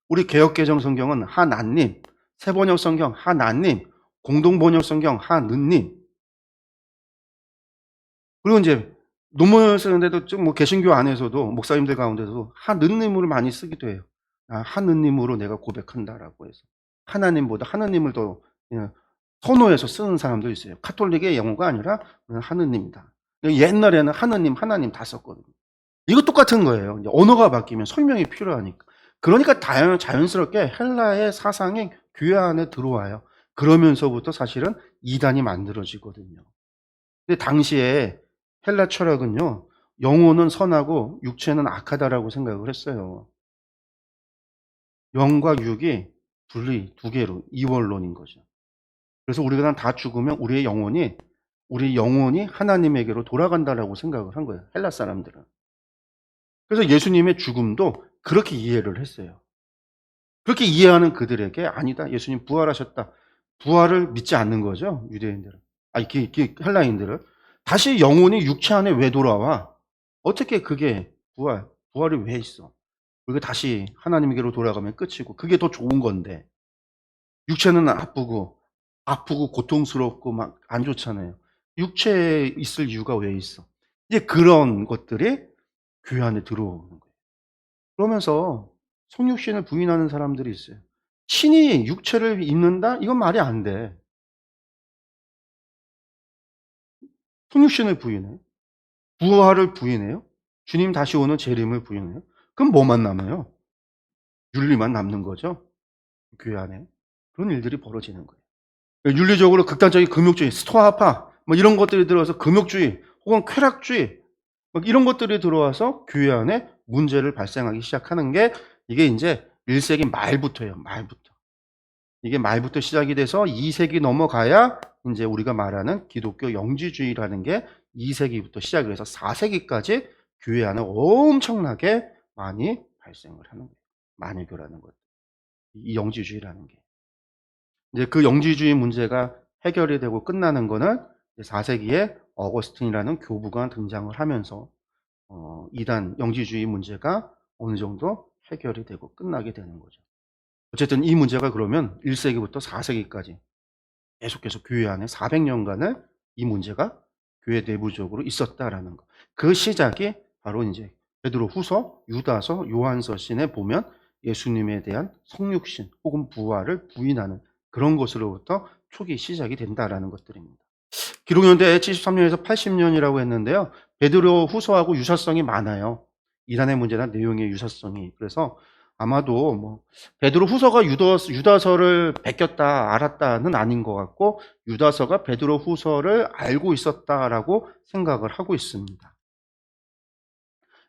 우리 개역개정 성경은 하나님. 새번역 성경 하나님. 공동번역 성경 하느님. 그리고 이제 논문을 쓰는데도 좀 뭐 개신교 안에서도 목사님들 가운데서도 하느님으로 많이 쓰기도 해요. 하느님으로 내가 고백한다라고 해서 하나님보다 하느님을 더 선호해서 쓰는 사람도 있어요. 카톨릭의 영어가 아니라 하느님이다. 옛날에는 하나님 다 썼거든요. 이거 똑같은 거예요. 이제 언어가 바뀌면 설명이 필요하니까. 그러니까 자연스럽게 헬라의 사상이 교회 안에 들어와요. 그러면서부터 사실은 이단이 만들어지거든요. 근데 당시에 헬라 철학은요, 영혼은 선하고 육체는 악하다라고 생각을 했어요. 영과 육이 분리, 두 개로, 이원론인 거죠. 그래서 우리가 다 죽으면 우리 영혼이 하나님에게로 돌아간다라고 생각을 한 거예요. 헬라 사람들은. 그래서 예수님의 죽음도 그렇게 이해를 했어요. 그렇게 이해하는 그들에게 아니다. 예수님 부활하셨다. 부활을 믿지 않는 거죠. 유대인들은. 아니, 헬라인들은. 다시 영혼이 육체 안에 왜 돌아와? 어떻게 그게 부활이 왜 있어? 우리가 다시 하나님에게로 돌아가면 끝이고, 그게 더 좋은 건데, 육체는 아프고 고통스럽고 막 안 좋잖아요. 육체에 있을 이유가 왜 있어? 이제 그런 것들이 교회 안에 들어오는 거예요. 그러면서 성육신을 부인하는 사람들이 있어요. 신이 육체를 입는다? 이건 말이 안 돼. 성육신을 부인해요. 부활을 부인해요. 주님 다시 오는 재림을 부인해요. 그럼 뭐만 남아요? 윤리만 남는 거죠. 교회 안에. 그런 일들이 벌어지는 거예요. 윤리적으로 극단적인 금욕주의, 스토아파, 뭐 이런 것들이 들어와서 금욕주의 혹은 쾌락주의, 막 이런 것들이 들어와서 교회 안에 문제를 발생하기 시작하는 게 이게 이제 1세기 말부터예요. 말부터. 이게 말부터 시작이 돼서 2세기 넘어가야 이제 우리가 말하는 기독교 영지주의라는 게 2세기부터 시작을 해서 4세기까지 교회 안에 엄청나게 많이 발생을 하는 거예요. 만유교라는 것. 이 영지주의라는 게. 이제 그 영지주의 문제가 해결이 되고 끝나는 거는 4세기에 어거스틴이라는 교부가 등장을 하면서 이단 영지주의 문제가 어느 정도 해결이 되고 끝나게 되는 거죠. 어쨌든 이 문제가 그러면 1세기부터 4세기까지 계속해서 교회 안에 400년간을 이 문제가 교회 내부적으로 있었다라는 거. 그 시작이 바로 이제 베드로 후서, 유다서, 요한서신에 보면 예수님에 대한 성육신 혹은 부활을 부인하는 그런 것으로부터 초기 시작이 된다라는 것들입니다. 기록연대 73년에서 80년이라고 했는데요. 베드로 후서하고 유사성이 많아요. 이단의 문제나 내용의 유사성이. 그래서 아마도 뭐 베드로 후서가 유다서를 베꼈다 알았다는 아닌 것 같고 유다서가 베드로 후서를 알고 있었다라고 생각을 하고 있습니다.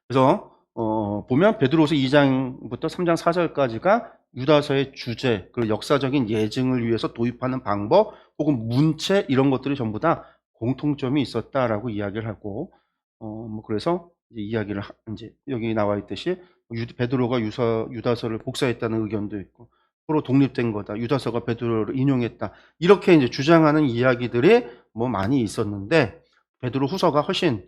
그래서 보면 베드로서 2장부터 3장 4절까지가 유다서의 주제, 그리고 역사적인 예증을 위해서 도입하는 방법, 혹은 문체 이런 것들이 전부 다 공통점이 있었다라고 이야기를 하고, 뭐 그래서 이야기를 이제 여기 나와 있듯이 베드로가 유다서를 복사했다는 의견도 있고, 서로 독립된 거다. 유다서가 베드로를 인용했다. 이렇게 이제 주장하는 이야기들이 뭐 많이 있었는데 베드로 후서가 훨씬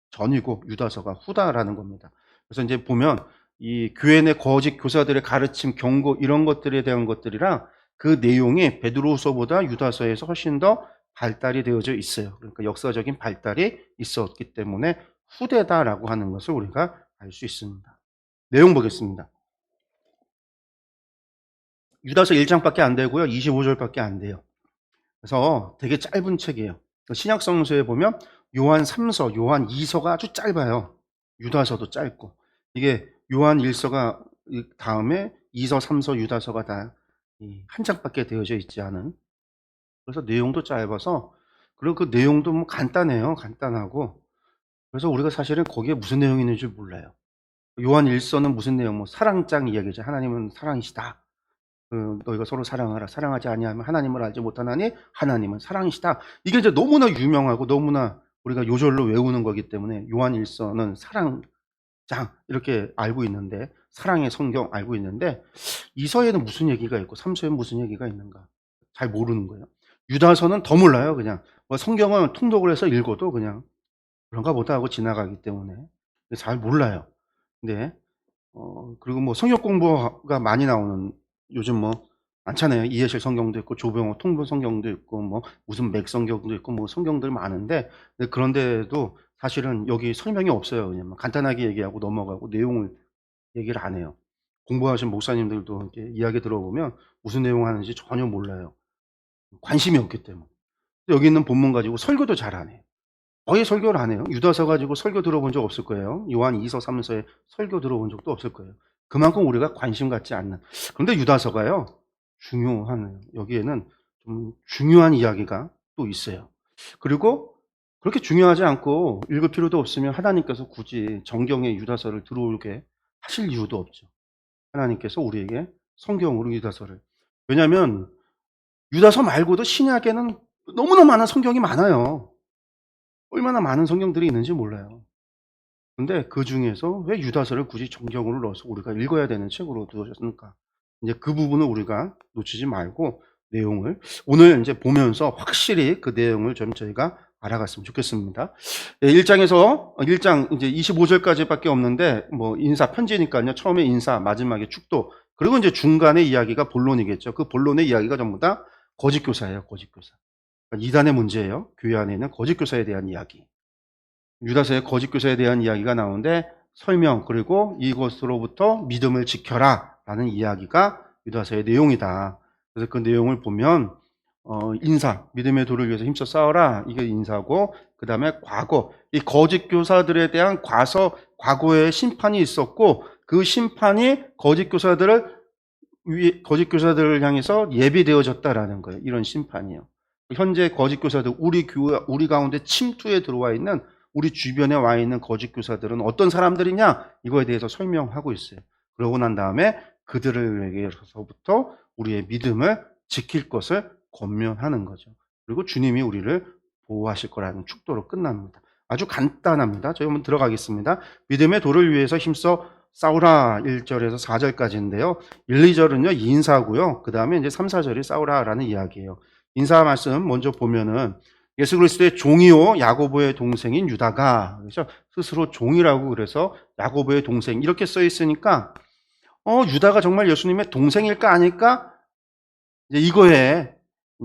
전이고 유다서가 후다라는 겁니다. 그래서 이제 보면 이 교회 내 거짓 교사들의 가르침, 경고 이런 것들에 대한 것들이랑 그 내용이 베드로후서보다 유다서에서 훨씬 더 발달이 되어져 있어요. 그러니까 역사적인 발달이 있었기 때문에 후대다라고 하는 것을 우리가 알 수 있습니다. 내용 보겠습니다. 유다서 1장밖에 안 되고요. 25절밖에 안 돼요. 그래서 되게 짧은 책이에요. 신약 성서에 보면 요한 3서, 요한 2서가 아주 짧아요. 유다서도 짧고. 이게 요한 1서가 다음에 2서, 3서, 유다서가 다 한 장밖에 되어져 있지 않은. 그래서 내용도 짧아서 그리고 그 내용도 뭐 간단해요. 간단하고. 그래서 우리가 사실은 거기에 무슨 내용이 있는지 몰라요. 요한 1서는 무슨 내용? 뭐 사랑장 이야기죠. 하나님은 사랑이시다. 너희가 서로 사랑하라. 사랑하지 아니하면 하나님을 알지 못하나니 하나님은 사랑이시다. 이게 이제 너무나 유명하고 너무나 우리가 요절로 외우는 거기 때문에 요한 1서는 사랑장 이렇게 알고 있는데 사랑의 성경 알고 있는데 2서에는 무슨 얘기가 있고 3서에는 무슨 얘기가 있는가 잘 모르는 거예요. 유다서는 더 몰라요. 그냥 뭐 성경은 통독을 해서 읽어도 그냥 그런가 보다 하고 지나가기 때문에 잘 몰라요. 근데 그리고 뭐 성역 공부가 많이 나오는 요즘 뭐 많잖아요. 이해실 성경도 있고 조병호 통분 성경도 있고 뭐 무슨 맥 성경도 있고 뭐 성경들 많은데 그런데도 사실은 여기 설명이 없어요. 그냥 간단하게 얘기하고 넘어가고 내용을 얘기를 안 해요. 공부하신 목사님들도 이렇게 이야기 들어보면 무슨 내용 하는지 전혀 몰라요. 관심이 없기 때문에. 여기 있는 본문 가지고 설교도 잘 안 해요. 거의 설교를 안 해요. 유다서 가지고 설교 들어본 적 없을 거예요. 요한 2서 3서에 설교 들어본 적도 없을 거예요. 그만큼 우리가 관심 갖지 않는. 그런데 유다서가요, 중요한, 여기에는 좀 중요한 이야기가 또 있어요. 그리고 그렇게 중요하지 않고 읽을 필요도 없으면 하나님께서 굳이 정경에 유다서를 들어오게 하실 이유도 없죠. 하나님께서 우리에게 성경으로 유다서를. 왜냐하면 유다서 말고도 신약에는 너무나 많은 성경이 많아요. 얼마나 많은 성경들이 있는지 몰라요. 근데 그 중에서 왜 유다서를 굳이 정경으로 넣어서 우리가 읽어야 되는 책으로 두어졌습니까? 이제 그 부분을 우리가 놓치지 말고 내용을 오늘 이제 보면서 확실히 그 내용을 좀 저희가 알아갔으면 좋겠습니다. 1장에서 1장 이제 25절까지밖에 없는데 뭐 인사 편지니까요. 처음에 인사, 마지막에 축도, 그리고 이제 중간에 이야기가 본론이겠죠. 그 본론의 이야기가 전부 다 거짓 교사예요. 거짓 교사. 그러니까 이단의 문제예요. 교회 안에 있는 거짓 교사에 대한 이야기. 유다서의 거짓 교사에 대한 이야기가 나오는데 설명, 그리고 이것으로부터 믿음을 지켜라 라는 이야기가 유다서의 내용이다. 그래서 그 내용을 보면 인사, 믿음의 도를 위해서 힘써 싸워라, 이게 인사고, 그 다음에 과거, 이 거짓 교사들에 대한 과거의 심판이 있었고, 그 심판이 거짓 교사들을 향해서 예비되어졌다라는 거예요. 이런 심판이요. 현재 거짓 교사들, 우리 가운데 침투에 들어와 있는, 우리 주변에 와 있는 거짓 교사들은 어떤 사람들이냐, 이거에 대해서 설명하고 있어요. 그러고 난 다음에 그들에게서부터 우리의 믿음을 지킬 것을 권면하는 거죠. 그리고 주님이 우리를 보호하실 거라는 축도로 끝납니다. 아주 간단합니다. 저희 한번 들어가겠습니다. 믿음의 도를 위해서 힘써 싸우라 1절에서 4절까지인데요. 1, 2절은요 인사고요. 그 다음에 이제 3, 4절이 싸우라라는 이야기예요. 인사 말씀 먼저 보면은 예수 그리스도의 종이요 야고보의 동생인 유다가, 그래서 스스로 종이라고, 그래서 야고보의 동생 이렇게 써 있으니까 유다가 정말 예수님의 동생일까 아닐까? 이거에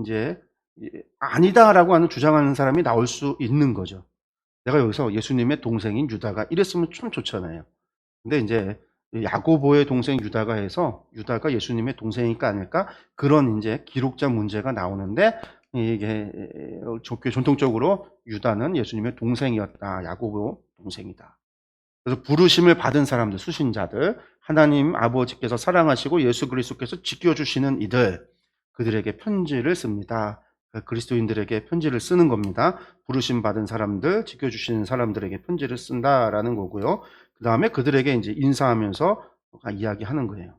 이제 아니다라고 하는 주장하는 사람이 나올 수 있는 거죠. 내가 여기서 예수님의 동생인 유다가 이랬으면 참 좋잖아요. 근데 이제 야고보의 동생 유다가 해서 유다가 예수님의 동생일까 아닐까? 그런 이제 기록자 문제가 나오는데, 이게 전통적으로 유다는 예수님의 동생이었다. 야고보 동생이다. 그래서 부르심을 받은 사람들, 수신자들, 하나님 아버지께서 사랑하시고 예수 그리스도께서 지켜주시는 이들, 그들에게 편지를 씁니다. 그리스도인들에게 편지를 쓰는 겁니다. 부르심 받은 사람들, 지켜주시는 사람들에게 편지를 쓴다라는 거고요. 그 다음에 그들에게 이제 인사하면서 이야기하는 거예요.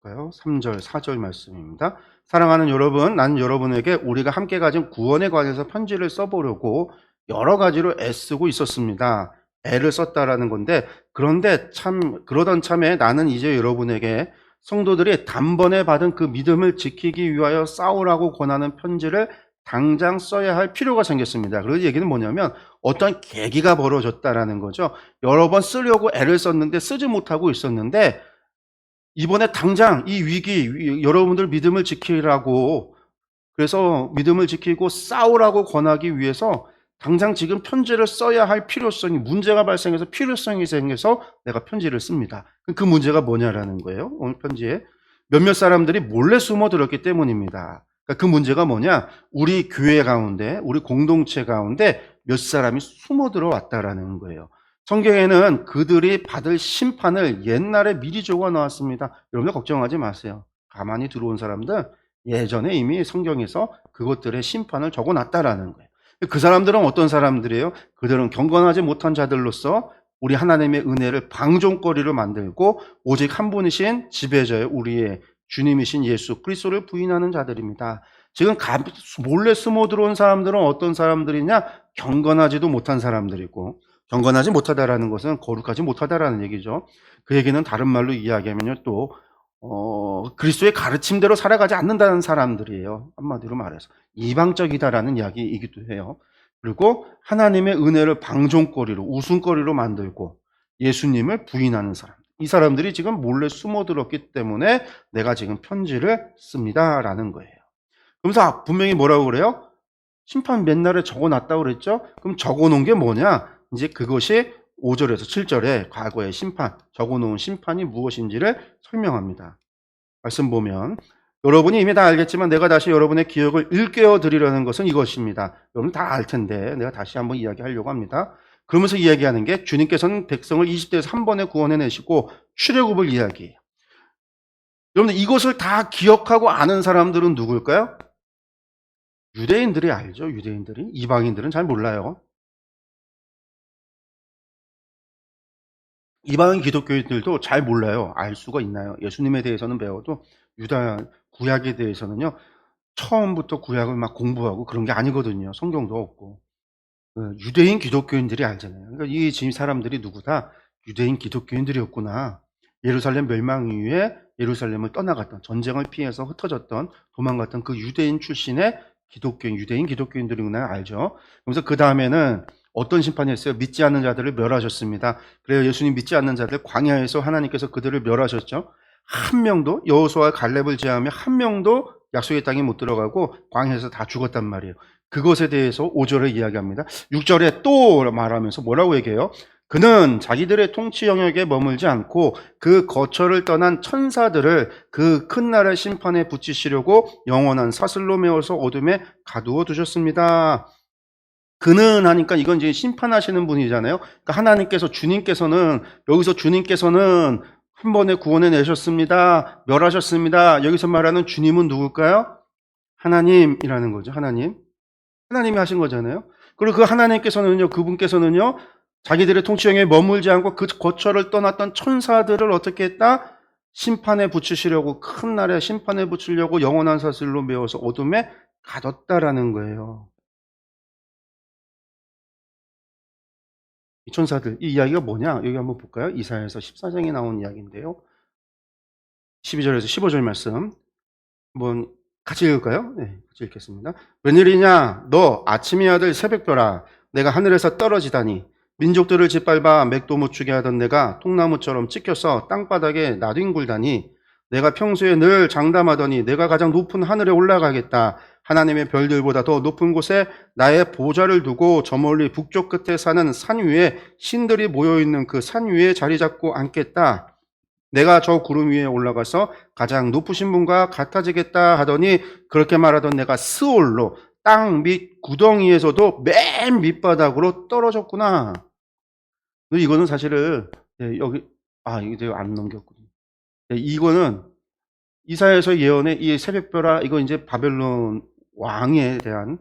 볼까요? 3절, 4절 말씀입니다. 사랑하는 여러분, 난 여러분에게 우리가 함께 가진 구원에 관해서 편지를 써보려고 여러 가지로 애쓰고 있었습니다. 애를 썼다라는 건데, 그러던 참에 나는 이제 여러분에게 성도들이 단번에 받은 그 믿음을 지키기 위하여 싸우라고 권하는 편지를 당장 써야 할 필요가 생겼습니다. 그래서 얘기는 뭐냐면 어떤 계기가 벌어졌다라는 거죠. 여러 번 쓰려고 애를 썼는데 쓰지 못하고 있었는데, 이번에 당장 이 위기, 여러분들 믿음을 지키라고, 그래서 믿음을 지키고 싸우라고 권하기 위해서 당장 지금 편지를 써야 할 필요성이, 문제가 발생해서 필요성이 생겨서 내가 편지를 씁니다. 그 문제가 뭐냐라는 거예요. 오늘 편지에 몇몇 사람들이 몰래 숨어들었기 때문입니다. 그러니까 그 문제가 뭐냐, 우리 교회 가운데, 우리 공동체 가운데 몇 사람이 숨어들어 왔다라는 거예요. 성경에는 그들이 받을 심판을 옛날에 미리 적어 놓았습니다. 여러분들 걱정하지 마세요. 가만히 들어온 사람들 예전에 이미 성경에서 그것들의 심판을 적어 놨다라는 거예요. 그 사람들은 어떤 사람들이에요? 그들은 경건하지 못한 자들로서 우리 하나님의 은혜를 방종거리로 만들고 오직 한 분이신 지배자의 우리의 주님이신 예수 그리스도를 부인하는 자들입니다. 지금 몰래 숨어 들어온 사람들은 어떤 사람들이냐? 경건하지도 못한 사람들이고, 경건하지 못하다라는 것은 거룩하지 못하다라는 얘기죠. 그 얘기는 다른 말로 이야기하면요, 또 그리스도의 가르침대로 살아가지 않는다는 사람들이에요. 한마디로 말해서 이방적이다라는 이야기이기도 해요. 그리고 하나님의 은혜를 방종거리로, 웃음거리로 만들고 예수님을 부인하는 사람, 이 사람들이 지금 몰래 숨어들었기 때문에 내가 지금 편지를 씁니다라는 거예요. 그러면서 분명히 뭐라고 그래요? 심판 맨날에 적어놨다고 그랬죠? 그럼 적어놓은 게 뭐냐? 이제 그것이 5절에서 7절에 과거의 심판, 적어놓은 심판이 무엇인지를 설명합니다. 말씀 보면 여러분이 이미 다 알겠지만 내가 다시 여러분의 기억을 일깨워 드리려는 것은 이것입니다. 여러분 다 알 텐데 내가 다시 한번 이야기하려고 합니다. 그러면서 이야기하는 게 주님께서는 백성을 20대에서 한 번에 구원해내시고 출애굽을 이야기해요. 여러분들 이것을 다 기억하고 아는 사람들은 누굴까요? 유대인들이 알죠. 유대인들이. 이방인들은 잘 몰라요. 이방인 기독교인들도 잘 몰라요. 알 수가 있나요? 예수님에 대해서는 배워도 유다 구약에 대해서는요. 처음부터 구약을 막 공부하고 그런 게 아니거든요. 성경도 없고. 유대인 기독교인들이 알잖아요. 그러니까 이 지금 사람들이 누구다? 유대인 기독교인들이었구나. 예루살렘 멸망 이후에 예루살렘을 떠나갔던, 전쟁을 피해서 흩어졌던, 도망갔던 그 유대인 출신의 기독교인, 유대인 기독교인들이구나 알죠. 그래서 그 다음에는 어떤 심판이 있어요? 믿지 않는 자들을 멸하셨습니다. 그래요. 예수님 믿지 않는 자들 광야에서 하나님께서 그들을 멸하셨죠. 한 명도 여호수아와 갈렙을 제하며 한 명도 약속의 땅에 못 들어가고 광야에서 다 죽었단 말이에요. 그것에 대해서 5절에 이야기합니다. 6절에 또 말하면서 뭐라고 얘기해요? 그는 자기들의 통치 영역에 머물지 않고 그 거처를 떠난 천사들을 그 큰 날의 심판에 붙이시려고 영원한 사슬로 메어서 어둠에 가두어 두셨습니다. 그는 하니까 이건 이제 심판하시는 분이잖아요. 그러니까 하나님께서 주님께서는 여기서 주님께서는 한 번에 구원해 내셨습니다. 멸하셨습니다. 여기서 말하는 주님은 누굴까요? 하나님이라는 거죠. 하나님. 하나님이 하신 거잖아요. 그리고 그 하나님께서는요, 그분께서는요, 자기들의 통치형에 머물지 않고 그 거처를 떠났던 천사들을 어떻게 했다? 심판에 붙이시려고, 큰 날에 심판에 붙이려고 영원한 사슬로 메어서 어둠에 가뒀다라는 거예요. 이 천사들, 이 이야기가 뭐냐? 여기 한번 볼까요? 이사야서 14장에 나온 이야기인데요. 12절에서 15절 말씀. 한번 같이 읽을까요? 네, 같이 읽겠습니다. 웬일이냐? 너 아침의 아들 새벽별아, 내가 하늘에서 떨어지다니. 민족들을 짓밟아 맥도 못 추게 하던 내가 통나무처럼 찍혀서 땅바닥에 나뒹굴다니. 내가 평소에 늘 장담하더니 내가 가장 높은 하늘에 올라가겠다. 하나님의 별들보다 더 높은 곳에 나의 보좌를 두고 저 멀리 북쪽 끝에 사는 산 위에 신들이 모여있는 그 산 위에 자리 잡고 앉겠다. 내가 저 구름 위에 올라가서 가장 높으신 분과 같아지겠다 하더니 그렇게 말하던 내가 스올로 땅 밑 구덩이에서도 맨 밑바닥으로 떨어졌구나. 이거는 사실은 여기 이게 안 넘겼거든요. 이거는 이사야서 예언의 이 새벽별아 이거 이제 바벨론 왕에 대한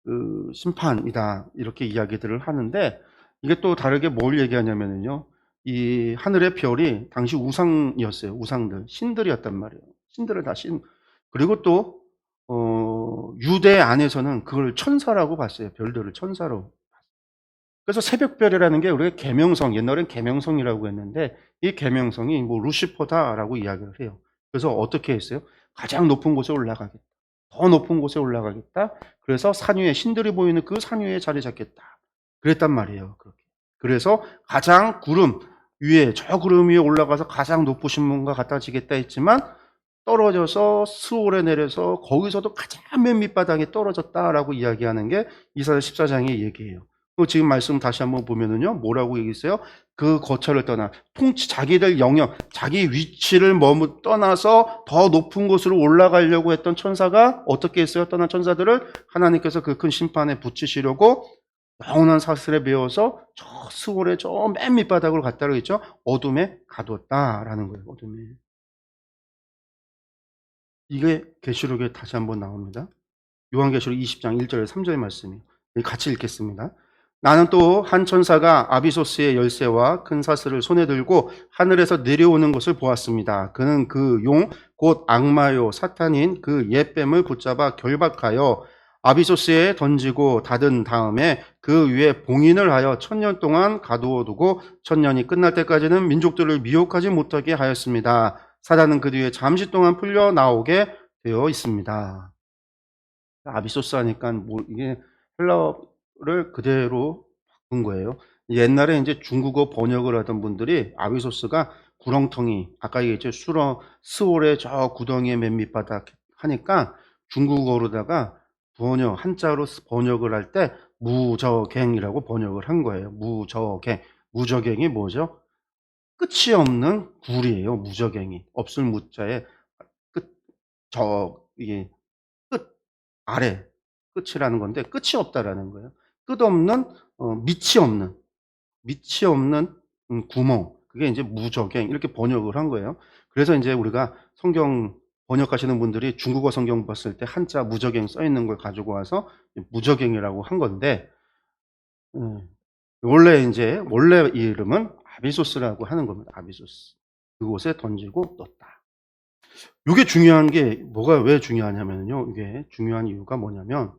그 심판이다 이렇게 이야기들을 하는데 이게 또 다르게 뭘 얘기하냐면요. 이 하늘의 별이 당시 우상이었어요. 우상들, 신들이었단 말이에요. 신들을 다 신. 그리고 또 유대 안에서는 그걸 천사라고 봤어요. 별들을 천사로. 그래서 새벽별이라는 게 우리가 계명성, 옛날엔 계명성이라고 했는데 이 계명성이 뭐 루시퍼다라고 이야기를 해요. 그래서 어떻게 했어요? 가장 높은 곳에 올라가겠다. 더 높은 곳에 올라가겠다. 그래서 산 위에 신들이 보이는 그 산 위에 자리 잡겠다. 그랬단 말이에요. 그렇게. 그래서 가장 구름 위에 저 구름 위에 올라가서 가장 높으신 분과 같아지겠다 했지만 떨어져서 스올에 내려서 거기서도 가장 맨 밑바닥에 떨어졌다라고 이야기하는 게 이사야 14장의 얘기예요. 지금 말씀 다시 한번 보면은요, 뭐라고 얘기했어요? 그 거처를 떠나 자기들 영역, 자기 위치를 떠나서 더 높은 곳으로 올라가려고 했던 천사가 어떻게 했어요? 떠난 천사들을 하나님께서 그 큰 심판에 붙이시려고 영원한 사슬에 메어서 저 스올의 저 맨 밑바닥으로 갔다고 했죠. 어둠에 가뒀다라는 거예요. 어둠에. 이게 계시록에 다시 한번 나옵니다. 요한계시록 20장 1절 3절 말씀이 같이 읽겠습니다. 나는 또 한 천사가 아비소스의 열쇠와 큰 사슬을 손에 들고 하늘에서 내려오는 것을 보았습니다. 그는 그 용 곧 악마요 사탄인 그 옛뱀을 붙잡아 결박하여 아비소스에 던지고 닫은 다음에 그 위에 봉인을 하여 1000년 동안 가두어 두고 1000년이 끝날 때까지는 민족들을 미혹하지 못하게 하였습니다. 사단은 그 뒤에 잠시 동안 풀려 나오게 되어 있습니다. 아비소스 하니까 뭐 이게 헬라어를 그대로 바꾼 거예요. 옛날에 이제 중국어 번역을 하던 분들이 아비소스가 구렁텅이, 아까 얘기했죠. 스올의 저 구덩이의 맨 밑바닥 하니까 중국어로다가 한자로 번역을 할 때 무저갱이라고 번역을 한 거예요. 무저갱. 무저갱이 뭐죠? 끝이 없는 굴이에요. 무저갱이. 없을 무자에 이게 끝, 아래, 끝이라는 건데 끝이 없다라는 거예요. 끝없는 밑이 없는 구멍. 그게 이제 무저갱 이렇게 번역을 한 거예요. 그래서 이제 우리가 성경 번역하시는 분들이 중국어 성경 봤을 때 한자 무저갱 써 있는 걸 가지고 와서 무저갱이라고 한 건데 원래 이름은 아비소스라고 하는 겁니다. 아비소스. 그곳에 던지고 떴다. 이게 중요한 게 뭐가 왜 중요하냐면요. 이게 중요한 이유가 뭐냐면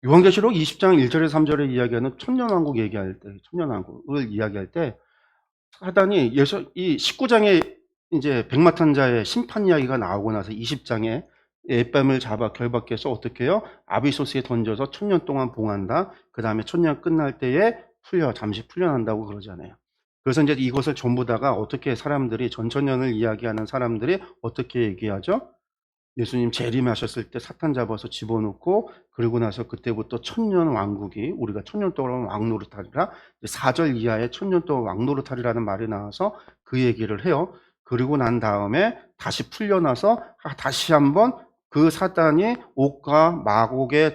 요한계시록 20장 1절에서 3절에 이야기하는 천년왕국 얘기할 때, 천년왕국을 이야기할 때 사단이 이 19장에 이제 백마탄자의 심판 이야기가 나오고 나서 20장에 햇뱀을 잡아 결박해서 어떻게 해요? 아비소스에 던져서 1000년 동안 봉한다. 그 다음에 1000년 끝날 때에 잠시 풀려난다고 그러잖아요. 그래서 이제 이것을 전부 다가 어떻게 사람들이 전천년을 이야기하는 사람들이 어떻게 얘기하죠? 예수님 재림하셨을 때 사탄 잡아서 집어넣고 그러고 나서 그때부터 천년 왕국이 우리가 천년 동안 왕노릇하리라 4절 이하에 천년 동안 왕노릇하리라는 말이 나와서 그 얘기를 해요. 그리고 난 다음에 다시 풀려나서 다시 한번 그 사단이 옥과 마곡의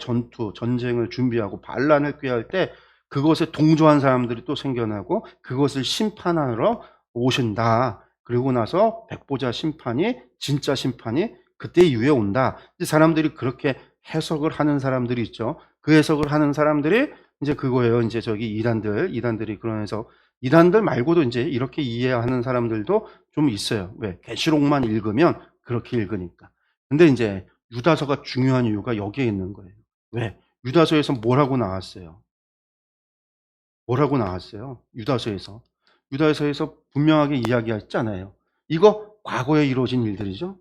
전쟁을 준비하고 반란을 꾀할 때 그것에 동조한 사람들이 또 생겨나고 그것을 심판하러 오신다. 그리고 나서 백보자 심판이 진짜 심판이 그때 이후에 온다. 사람들이 그렇게 해석을 하는 사람들이 있죠. 그 해석을 하는 사람들이 이제 그거예요. 이제 저기 이단들이 그러면서 이단들 말고도 이제 이렇게 이해하는 사람들도 좀 있어요. 왜? 계시록만 읽으면 그렇게 읽으니까. 근데 이제 유다서가 중요한 이유가 여기에 있는 거예요. 왜? 유다서에서 뭐라고 나왔어요? 뭐라고 나왔어요? 유다서에서 분명하게 이야기했잖아요. 이거 과거에 이루어진 일들이죠.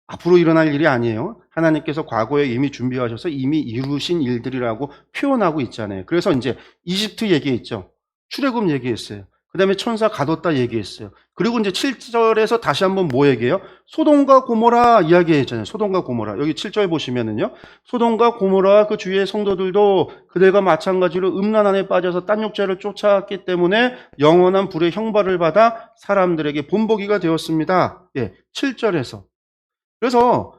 앞으로 일어날 일이 아니에요. 하나님께서 과거에 이미 준비하셔서 이미 이루신 일들이라고 표현하고 있잖아요. 그래서 이제 이집트 얘기했죠. 출애굽 얘기했어요. 그 다음에 천사 가뒀다 얘기했어요. 그리고 이제 7절에서 다시 한번 뭐 얘기해요? 소돔과 고모라 이야기했잖아요. 소돔과 고모라. 여기 7절 보시면은요. 소돔과 고모라 그 주위의 성도들도 그들과 마찬가지로 음란한에 빠져서 딴 육자를 쫓아왔기 때문에 영원한 불의 형벌을 받아 사람들에게 본보기가 되었습니다. 예, 7절에서. 그래서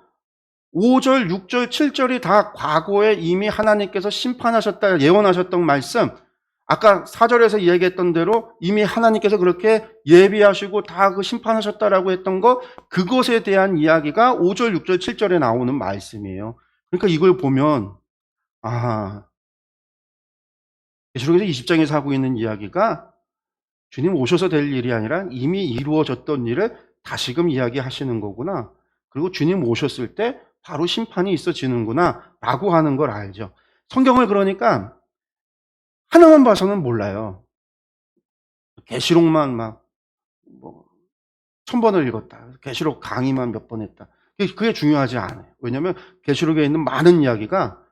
5절, 6절, 7절이 다 과거에 이미 하나님께서 심판하셨다, 예언하셨던 말씀, 아까 4절에서 얘기했던 대로 이미 하나님께서 그렇게 예비하시고 다 그 심판하셨다라고 했던 거, 그것에 대한 이야기가 5절, 6절, 7절에 나오는 말씀이에요. 그러니까 이걸 보면, 계시록에서 20장에서 하고 있는 이야기가 주님 오셔서 될 일이 아니라 이미 이루어졌던 일을 다시금 이야기하시는 거구나. 그리고 주님 오셨을 때 바로 심판이 있어지는구나 라고 하는 걸 알죠. 성경을 그러니까 하나만 봐서는 몰라요. 계시록만 막 1000번을 읽었다. 계시록 강의만 몇 번 했다. 그게 중요하지 않아요. 왜냐하면 계시록에 있는 많은 이야기가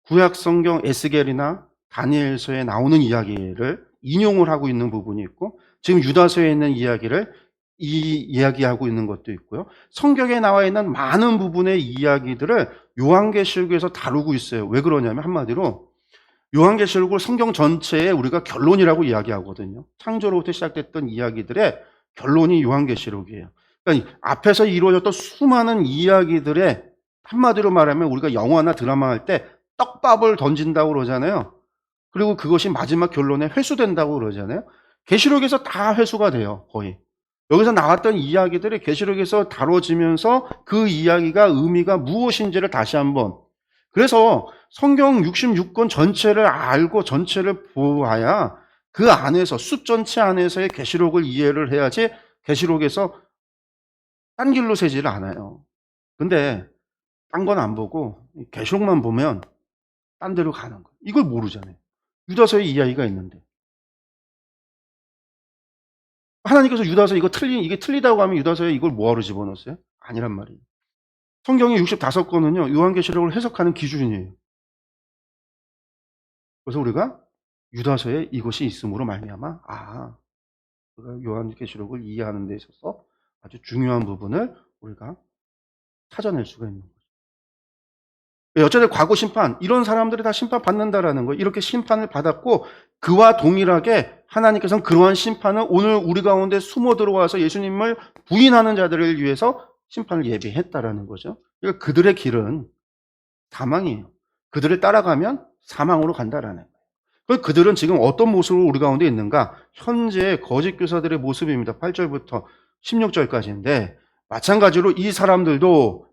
구약 성경 에스겔이나 다니엘서에 나오는 이야기를 인용을 하고 있는 부분이 있고 지금 유다서에 있는 이야기를 이야기하고 있는 것도 있고요. 성경에 나와 있는 많은 부분의 이야기들을 요한계시록에서 다루고 있어요. 왜 그러냐면 한마디로 요한계시록을 성경 전체에 우리가 결론이라고 이야기하거든요. 창조로부터 시작됐던 이야기들의 결론이 요한계시록이에요. 그러니까 앞에서 이루어졌던 수많은 이야기들의 한마디로 말하면 우리가 영화나 드라마 할 때 떡밥을 던진다고 그러잖아요. 그리고 그것이 마지막 결론에 회수된다고 그러잖아요. 계시록에서 다 회수가 돼요. 거의. 여기서 나왔던 이야기들이 계시록에서 다뤄지면서 그 이야기가 의미가 무엇인지를 다시 한번 그래서 성경 66권 전체를 알고 전체를 보아야 그 안에서 숫 전체 안에서의 계시록을 이해를 해야지 계시록에서 딴 길로 새지를 않아요. 근데 딴 건 안 보고 계시록만 보면 딴 데로 가는 거예요. 이걸 모르잖아요. 유다서에 이야기가 있는데. 하나님께서 유다서 이게 틀리다고 하면 유다서에 이걸 뭐하러 집어넣었어요? 아니란 말이에요. 성경의 65권은요, 요한계시록을 해석하는 기준이에요. 그래서 우리가 유다서에 이것이 있음으로 말미암아, 우리가 요한계시록을 이해하는 데 있어서 아주 중요한 부분을 우리가 찾아낼 수가 있는 거죠. 어쨌든 과거 심판, 이런 사람들이 다 심판받는다라는 거예요. 이렇게 심판을 받았고, 그와 동일하게 하나님께서는 그러한 심판을 오늘 우리 가운데 숨어 들어와서 예수님을 부인하는 자들을 위해서 심판을 예비했다라는 거죠. 그러니까 그들의 길은 사망이에요. 그들을 따라가면 사망으로 간다라는 거예요. 그들은 지금 어떤 모습으로 우리 가운데 있는가? 현재 거짓 교사들의 모습입니다. 8절부터 16절까지인데 마찬가지로 이 사람들도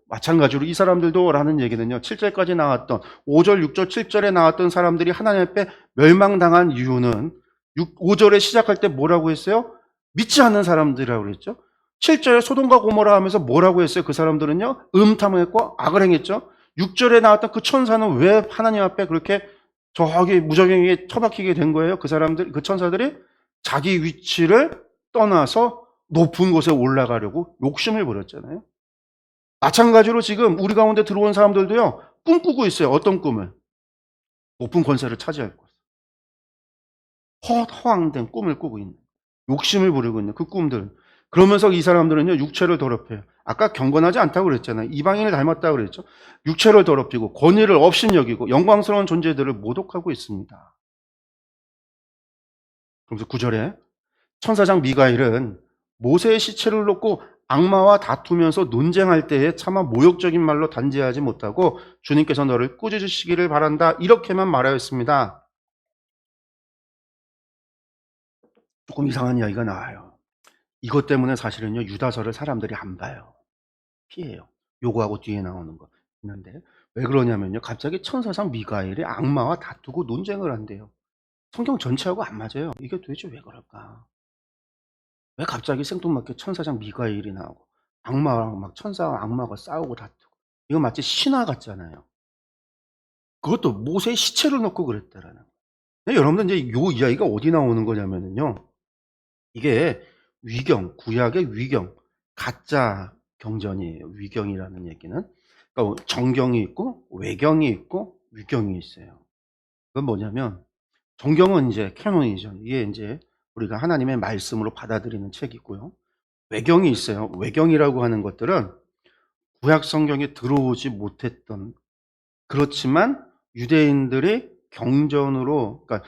라는 얘기는요. 7절까지 나왔던 5절, 6절, 7절에 나왔던 사람들이 하나님 앞에 멸망당한 이유는 5절에 시작할 때 뭐라고 했어요? 믿지 않는 사람들이라고 그랬죠. 7절에 소돔과 고모라 하면서 뭐라고 했어요? 그 사람들은요. 음탕을 했고 악을 행했죠. 6절에 나왔던 그 천사는 왜 하나님 앞에 그렇게 저기 무적행에 처박히게 된 거예요? 그 사람들, 그 천사들이 자기 위치를 떠나서 높은 곳에 올라가려고 욕심을 부렸잖아요. 마찬가지로 지금 우리 가운데 들어온 사람들도요, 꿈꾸고 있어요. 어떤 꿈을? 높은 권세를 차지할 것. 허황된 꿈을 꾸고 있는, 욕심을 부리고 있는 그 꿈들. 그러면서 이 사람들은요, 육체를 더럽혀요. 아까 경건하지 않다고 그랬잖아요. 이방인을 닮았다고 그랬죠. 육체를 더럽히고 권위를 업신여기고 영광스러운 존재들을 모독하고 있습니다. 그러면서 9절에 천사장 미가엘은 모세의 시체를 놓고 악마와 다투면서 논쟁할 때에 차마 모욕적인 말로 단죄하지 못하고 주님께서 너를 꾸짖으시기를 바란다. 이렇게만 말하였습니다. 조금 이상한 이야기가 나와요. 이것 때문에 사실은요, 유다서를 사람들이 안 봐요. 피해요. 요거하고 뒤에 나오는 거 있는데 왜 그러냐면요, 갑자기 천사상 미가엘이 악마와 다투고 논쟁을 한대요. 성경 전체하고 안 맞아요. 이게 도대체 왜 그럴까? 왜 갑자기 생뚱맞게 천사장 미가엘이 나오고 악마랑 막 천사와 악마가 싸우고 다투고, 이거 마치 신화 같잖아요. 그것도 모세의 시체를 놓고 그랬다라는 거예요. 여러분들 이제 요 이야기가 어디 나오는 거냐면요, 이게 위경, 구약의 위경, 가짜 경전이에요. 위경이라는 얘기는. 그러니까 정경이 있고 외경이 있고 위경이 있어요. 그건 뭐냐면 정경은 이제 캐논이죠. 이게 이제 우리가 하나님의 말씀으로 받아들이는 책이고요. 외경이 있어요. 외경이라고 하는 것들은 구약 성경에 들어오지 못했던, 그렇지만 유대인들이 경전으로, 그러니까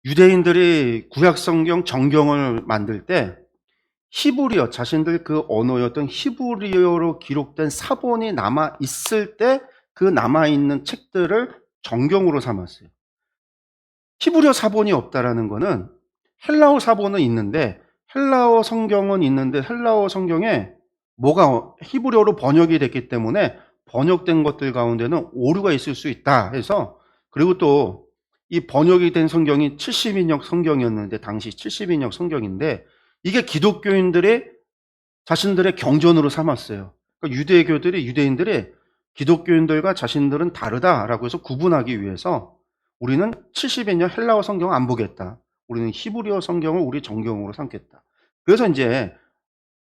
유대인들이 구약 성경 정경을 만들 때 히브리어, 자신들 그 언어였던 히브리어로 기록된 사본이 남아 있을 때 그 남아 있는 책들을 정경으로 삼았어요. 히브리어 사본이 없다라는 거는 헬라어 사본은 있는데, 헬라어 성경은 있는데 헬라어 성경에 뭐가 히브리어로 번역이 됐기 때문에 번역된 것들 가운데는 오류가 있을 수 있다 해서, 그리고 또 이 번역이 된 성경이 70인역 성경이었는데, 당시 70인역 성경인데 이게 기독교인들이 자신들의 경전으로 삼았어요. 그러니까 유대인들이 기독교인들과 자신들은 다르다라고 해서 구분하기 위해서 우리는 70인역 헬라어 성경 안 보겠다. 우리는 히브리어 성경을 우리 정경으로 삼겠다. 그래서 이제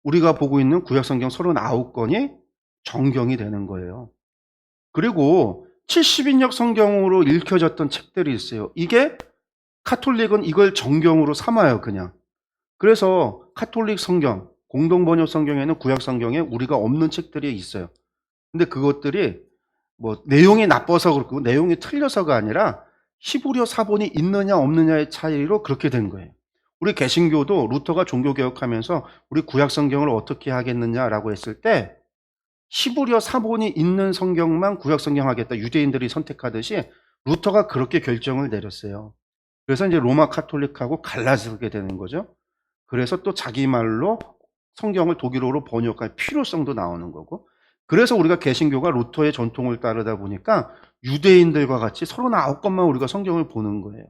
우리가 보고 있는 구약 성경 39권이 정경이 되는 거예요. 그리고 70인역 성경으로 읽혀졌던 책들이 있어요. 이게 카톨릭은 이걸 정경으로 삼아요, 그냥. 그래서 카톨릭 성경, 공동번역 성경에는 구약 성경에 우리가 없는 책들이 있어요. 근데 그것들이 뭐 내용이 나빠서 그렇고 내용이 틀려서가 아니라 히브리어 사본이 있느냐 없느냐의 차이로 그렇게 된 거예요. 우리 개신교도 루터가 종교개혁하면서 우리 구약 성경을 어떻게 하겠느냐라고 했을 때 히브리어 사본이 있는 성경만 구약 성경 하겠다, 유대인들이 선택하듯이 루터가 그렇게 결정을 내렸어요. 그래서 이제 로마 카톨릭하고 갈라지게 되는 거죠. 그래서 또 자기 말로 성경을 독일어로 번역할 필요성도 나오는 거고, 그래서 우리가 개신교가 루터의 전통을 따르다 보니까 유대인들과 같이 39권만 우리가 성경을 보는 거예요.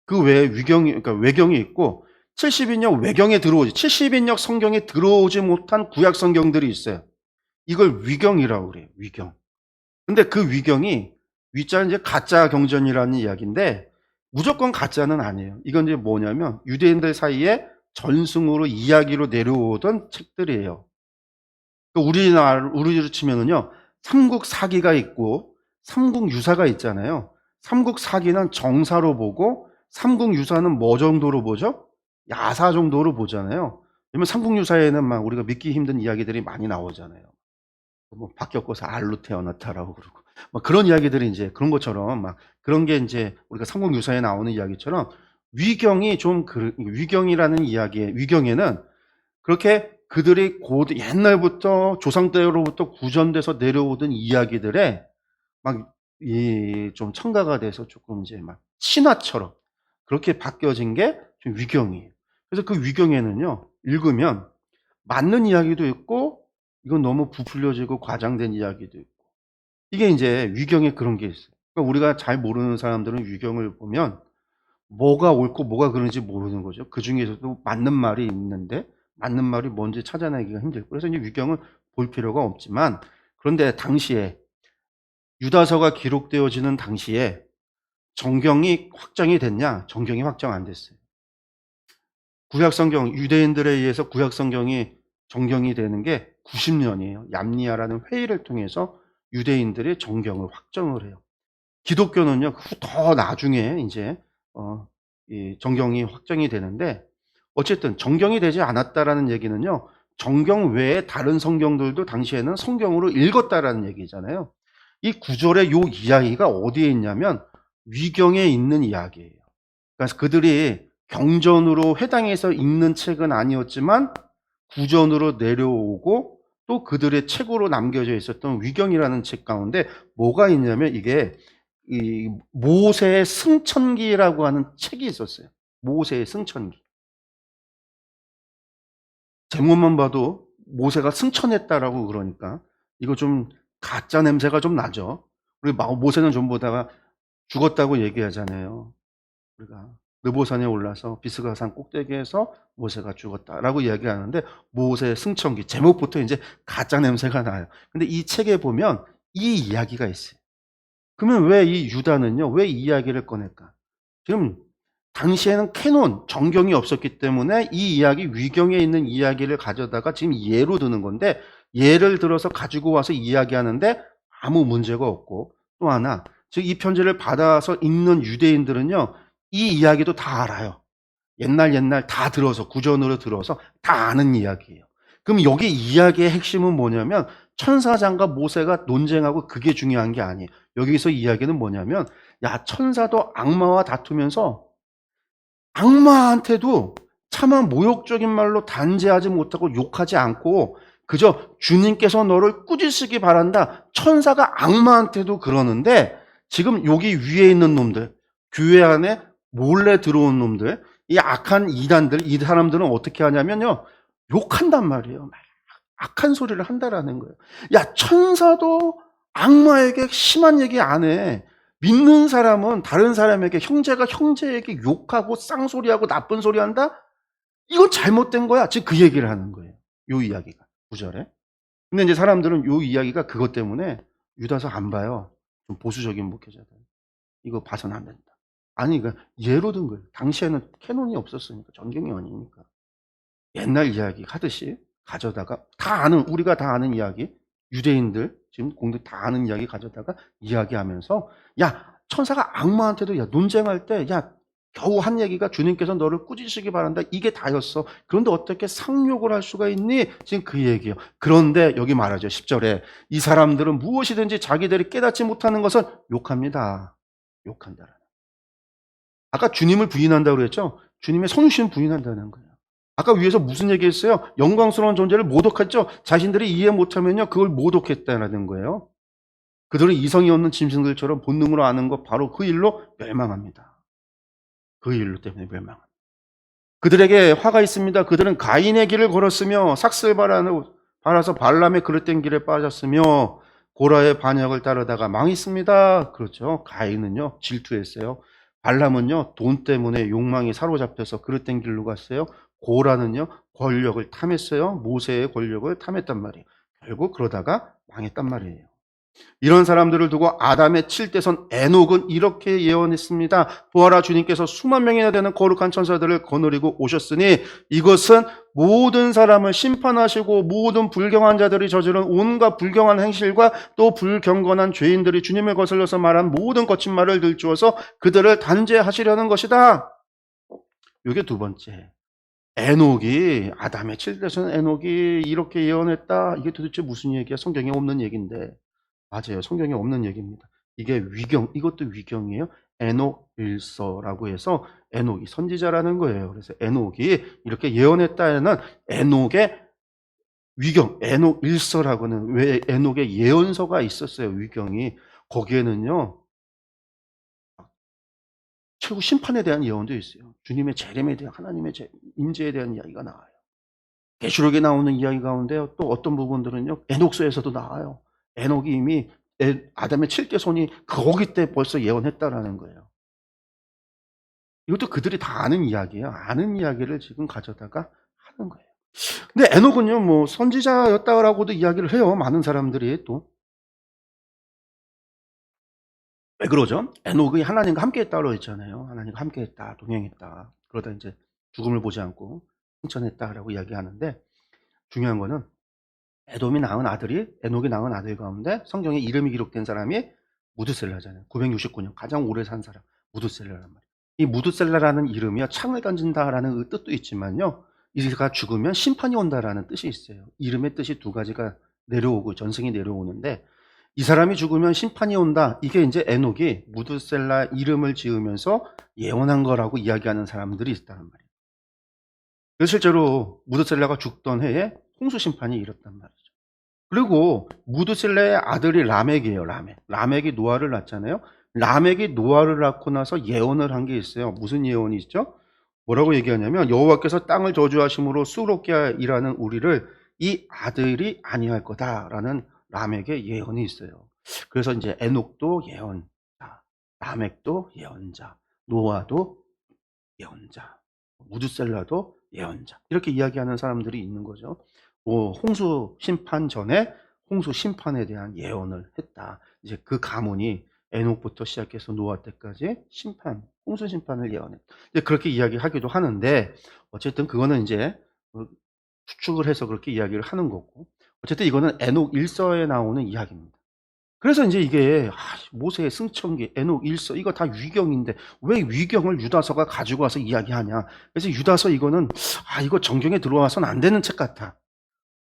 그 외에 그러니까 외경이 있고 70인역 외경에 들어오지, 70인역 성경에 들어오지 못한 구약 성경들이 있어요. 이걸 위경이라고 그래요. 위경. 근데 그 위경이, 위자는 이제 가짜 경전이라는 이야기인데 무조건 가짜는 아니에요. 이건 이제 뭐냐면 유대인들 사이에 전승으로 이야기로 내려오던 책들이에요. 우리로 치면은요, 삼국 사기가 있고 삼국 유사가 있잖아요. 삼국 사기는 정사로 보고 삼국 유사는 뭐 정도로 보죠? 야사 정도로 보잖아요. 왜냐면 삼국 유사에는 막 우리가 믿기 힘든 이야기들이 많이 나오잖아요. 뭐 박 겪어서 알로 태어났다라고 그러고 막 그런 이야기들이 이제 그런 것처럼 막 그런 게 이제 우리가 삼국유사에 나오는 이야기처럼 위경이 좀 위경이라는 이야기에 위경에는 그렇게 그들이 옛날부터 조상 때로부터 구전돼서 내려오던 이야기들에 막 이 좀 첨가가 돼서 조금 이제 막 신화처럼 그렇게 바뀌어진 게 좀 위경이에요. 그래서 그 위경에는요, 읽으면 맞는 이야기도 있고 이건 너무 부풀려지고 과장된 이야기도 있고 이게 인제 위경에 그런 게 있어요. 그러니까 우리가 잘 모르는 사람들은 위경을 보면 뭐가 옳고 뭐가 그른지 모르는 거죠. 그중에서도 맞는 말이 있는데 맞는 말이 뭔지 찾아내기가 힘들고 그래서 이제 위경을 볼 필요가 없지만 그런데 당시에 유다서가 기록되어지는 당시에 정경이 확정이 됐냐? 정경이 확정 안 됐어요. 구약성경 유대인들에 의해서 구약성경이 정경이 되는 게 90년이에요. 얌니아라는 회의를 통해서 유대인들이 정경을 확정을 해요. 기독교는요, 더 나중에 이제 이 정경이 확정이 되는데 어쨌든 정경이 되지 않았다라는 얘기는요, 정경 외에 다른 성경들도 당시에는 성경으로 읽었다라는 얘기잖아요. 이 구절의 요 이야기가 어디에 있냐면 위경에 있는 이야기예요. 그러니까 그들이 경전으로 회당에서 읽는 책은 아니었지만 구전으로 내려오고 또 그들의 책으로 남겨져 있었던 위경이라는 책 가운데 뭐가 있냐면 이게 이 모세의 승천기라고 하는 책이 있었어요. 모세의 승천기. 제목만 봐도 모세가 승천했다라고 그러니까 이거 좀 가짜 냄새가 좀 나죠. 우리 모세는 좀 보다가 죽었다고 얘기하잖아요. 우리가 느보산에 올라서 비스가산 꼭대기에서 모세가 죽었다라고 이야기하는데 모세의 승천기 제목부터 이제 가짜 냄새가 나요. 근데 이 책에 보면 이 이야기가 있어요. 그러면 왜 이 유다는요? 왜 이 이야기를 꺼낼까? 지금 당시에는 캐논, 정경이 없었기 때문에 이 이야기, 위경에 있는 이야기를 가져다가 지금 예로 드는 건데 예를 들어서 가지고 와서 이야기하는데 아무 문제가 없고 또 하나, 즉 이 편지를 받아서 읽는 유대인들은요. 이 이야기도 다 알아요. 옛날 다 들어서 구전으로 들어서 다 아는 이야기예요. 그럼 여기 이야기의 핵심은 뭐냐면 천사장과 모세가 논쟁하고 그게 중요한 게 아니에요. 여기서 이야기는 뭐냐면 야 천사도 악마와 다투면서 악마한테도 차마 모욕적인 말로 단죄하지 못하고 욕하지 않고 그저 주님께서 너를 꾸짖으시기 바란다. 천사가 악마한테도 그러는데 지금 여기 위에 있는 놈들, 교회 안에 몰래 들어온 놈들, 이 악한 이단들, 이 사람들은 어떻게 하냐면요. 욕한단 말이에요. 악한 소리를 한다라는 거예요. 야, 천사도 악마에게 심한 얘기 안 해. 믿는 사람은 다른 사람에게 형제가 형제에게 욕하고 쌍소리하고 나쁜 소리 한다? 이건 잘못된 거야. 지금 그 얘기를 하는 거예요. 요 이야기가. 9절에. 근데 이제 사람들은 요 이야기가 그것 때문에 유다서 안 봐요. 좀 보수적인 목회자들. 이거 봐서는 안 된다. 아니, 그러니까 예로 든 거예요. 당시에는 캐논이 없었으니까. 전경이 아니니까. 옛날 이야기 하듯이 가져다가 다 아는 우리가 다 아는 이야기 유대인들 지금 공들 다 아는 이야기 가져다가 이야기하면서 야 천사가 악마한테도 야 논쟁할 때 야 겨우 한 얘기가 주님께서 너를 꾸짖으시기 바란다 이게 다였어. 그런데 어떻게 상욕을 할 수가 있니? 지금 그 얘기예요. 그런데 여기 말하죠. 10절에 이 사람들은 무엇이든지 자기들이 깨닫지 못하는 것을 욕합니다. 욕한다. 아까 주님을 부인한다고 그랬죠? 주님의 성신 부인한다는 거예요. 아까 위에서 무슨 얘기했어요? 영광스러운 존재를 모독했죠? 자신들이 이해 못하면요, 그걸 모독했다는 거예요. 그들은 이성이 없는 짐승들처럼 본능으로 아는 것 바로 그 일로 멸망합니다. 그 일로 때문에 멸망합니다. 그들에게 화가 있습니다. 그들은 가인의 길을 걸었으며 삭슬 바라서 발람의 그릇된 길에 빠졌으며 고라의 반역을 따르다가 망했습니다. 그렇죠. 가인은요 질투했어요. 발람은요 돈 때문에 욕망이 사로잡혀서 그릇된 길로 갔어요. 고라는요 권력을 탐했어요. 모세의 권력을 탐했단 말이에요. 결국 그러다가 망했단 말이에요. 이런 사람들을 두고 아담의 7대선 에녹은 이렇게 예언했습니다. 보아라 주님께서 수만 명이나 되는 거룩한 천사들을 거느리고 오셨으니 이것은 모든 사람을 심판하시고 모든 불경한 자들이 저지른 온갖 불경한 행실과 또 불경건한 죄인들이 주님을 거슬러서 말한 모든 거친 말을 들추어서 그들을 단죄하시려는 것이다. 이게 두 번째. 에녹이 아담의 7대선 에녹이 이렇게 예언했다. 이게 도대체 무슨 얘기야? 성경에 없는 얘기인데. 맞아요. 성경에 없는 얘기입니다. 이게 위경, 이것도 위경이에요. 에녹 일서라고 해서 에녹이 선지자라는 거예요. 그래서 에녹이 이렇게 예언했다에는 에녹의 위경, 에녹 일서라고는, 왜 에녹의 예언서가 있었어요. 위경이. 거기에는요 최후 심판에 대한 예언도 있어요. 주님의 재림에 대한, 하나님의 임재에 대한 이야기가 나와요. 계시록에 나오는 이야기 가운데 또 어떤 부분들은요 에녹서에서도 나와요. 에녹이 이미 아담의 7대 손이 거기 때 벌써 예언했다라는 거예요. 이것도 그들이 다 아는 이야기예요. 아는 이야기를 지금 가져다가 하는 거예요. 근데 에녹은요 뭐 선지자였다라고도 이야기를 해요. 많은 사람들이 또. 왜 그러죠? 에녹이 하나님과 함께했다고 했잖아요. 하나님과 함께했다, 동행했다. 그러다 이제 죽음을 보지 않고 승천했다라고 이야기하는데, 중요한 거는 에녹이 낳은 아들 가운데 성경에 이름이 기록된 사람이 무드셀라잖아요. 969년 가장 오래 산 사람 무드셀라란 말이에요. 이 무드셀라라는 이름이요 창을 던진다라는 뜻도 있지만요, 이가 죽으면 심판이 온다라는 뜻이 있어요. 이름의 뜻이 두 가지가 내려오고 전승이 내려오는데, 이 사람이 죽으면 심판이 온다. 이게 이제 에녹이 무드셀라 이름을 지으면서 예언한 거라고 이야기하는 사람들이 있다는 말이에요. 그래서 실제로 무드셀라가 죽던 해에 홍수 심판이 일었단 말이에요. 그리고 무드셀라의 아들이 라멕이에요. 라멕이 노아를 낳잖아요. 라멕이 노아를 낳고 나서 예언을 한 게 있어요. 무슨 예언이 있죠? 뭐라고 얘기하냐면, 여호와께서 땅을 저주하심으로 수롭게 일하는 우리를 이 아들이 아니할 거다라는 라멕의 예언이 있어요. 그래서 이제 에녹도 예언자, 라멕도 예언자, 노아도 예언자, 무드셀라도 예언자, 이렇게 이야기하는 사람들이 있는 거죠. 홍수 심판 전에 홍수 심판에 대한 예언을 했다. 이제 그 가문이 에녹부터 시작해서 노아 때까지 홍수 심판을 예언했다. 이제 그렇게 이야기하기도 하는데, 어쨌든 그거는 이제 추측을 해서 그렇게 이야기를 하는 거고, 어쨌든 이거는 에녹 일서에 나오는 이야기입니다. 그래서 이제 이게 모세의 승천기, 에녹 일서, 이거 다 위경인데 왜 위경을 유다서가 가지고 와서 이야기하냐. 그래서 유다서 이거는 이거 정경에 들어와서는 안 되는 책 같아.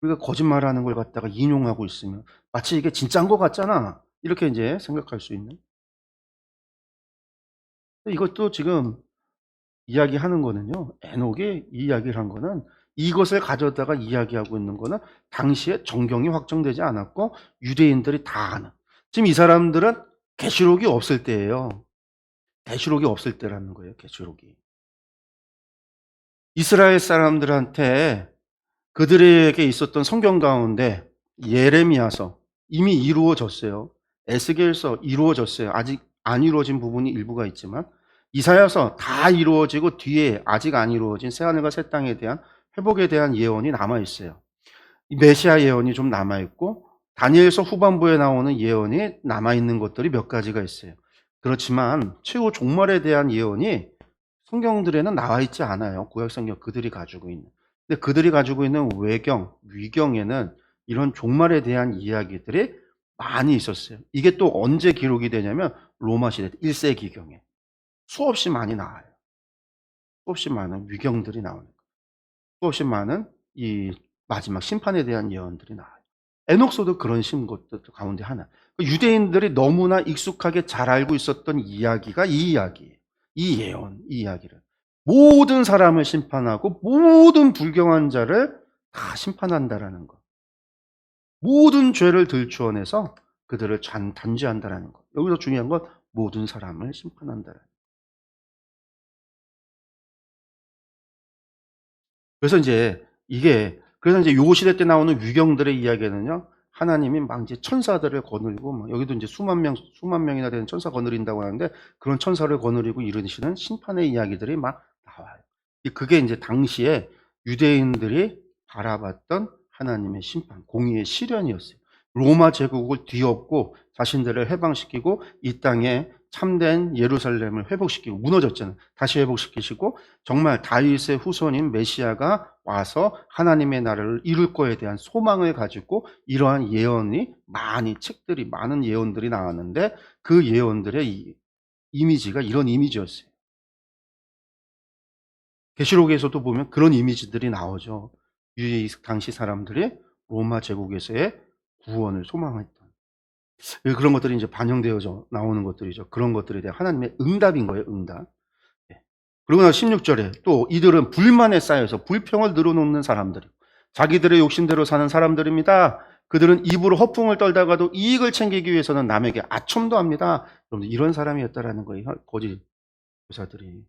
우리가 거짓말하는 걸 갖다가 인용하고 있으면 마치 이게 진짜인 것 같잖아. 이렇게 이제 생각할 수 있는. 이것도 지금 이야기하는 거는요, 에녹이 이 이야기를 한 거는, 이것을 가져다가 이야기하고 있는 거는 당시에 정경이 확정되지 않았고 유대인들이 다 아는, 지금 이 사람들은 계시록이 없을 때예요. 계시록이 없을 때라는 거예요. 계시록이 이스라엘 사람들한테 그들에게 있었던 성경 가운데 예레미야서 이미 이루어졌어요. 에스겔서 이루어졌어요. 아직 안 이루어진 부분이 일부가 있지만, 이사야서 다 이루어지고 뒤에 아직 안 이루어진 새하늘과 새 땅에 대한 회복에 대한 예언이 남아 있어요. 메시아 예언이 좀 남아 있고, 다니엘서 후반부에 나오는 예언이 남아 있는 것들이 몇 가지가 있어요. 그렇지만 최후 종말에 대한 예언이 성경들에는 나와 있지 않아요. 구약 성경 그들이 가지고 있는. 근데 그들이 가지고 있는 위경에는 이런 종말에 대한 이야기들이 많이 있었어요. 이게 또 언제 기록이 되냐면 로마 시대 1세기경에 수없이 많이 나와요. 수없이 많은 위경들이 나오는 거예요. 수없이 많은 이 마지막 심판에 대한 예언들이 나와요. 에녹서도 그런 것들 가운데 하나. 유대인들이 너무나 익숙하게 잘 알고 있었던 이야기가 이 이야기예요. 이 예언, 이 이야기를. 모든 사람을 심판하고 모든 불경한 자를 다 심판한다라는 것. 모든 죄를 들추어내서 그들을 단죄한다라는 것. 여기서 중요한 건 모든 사람을 심판한다라는 것. 그래서 이제 그래서 이제 요 시대 때 나오는 위경들의 이야기는요, 하나님이 막 이제 천사들을 거느리고, 막 여기도 이제 수만 명이나 되는 천사 거느린다고 하는데, 그런 천사를 거느리고 이르시는 심판의 이야기들이 막 나와요. 그게 이제 당시에 유대인들이 바라봤던 하나님의 심판, 공의의 실현이었어요. 로마 제국을 뒤엎고 자신들을 해방시키고 이 땅에 참된 예루살렘을 회복시키고, 무너졌잖아요. 다시 회복시키시고, 정말 다윗의 후손인 메시아가 와서 하나님의 나라를 이룰 거에 대한 소망을 가지고 이러한 예언이 많은 예언들이 나왔는데, 그 예언들의 이미지가 이런 이미지였어요. 계시록에서도 보면 그런 이미지들이 나오죠. 당시 사람들이 로마 제국에서의 구원을 소망했던. 그런 것들이 이제 반영되어져 나오는 것들이죠. 그런 것들에 대한 하나님의 응답인 거예요, 응답. 예. 그리고 나서 16절에 또 이들은 불만에 쌓여서 불평을 늘어놓는 사람들이고 자기들의 욕심대로 사는 사람들입니다. 그들은 입으로 허풍을 떨다가도 이익을 챙기기 위해서는 남에게 아첨도 합니다. 여러분들 이런 사람이었다라는 거예요, 거짓 교사들이.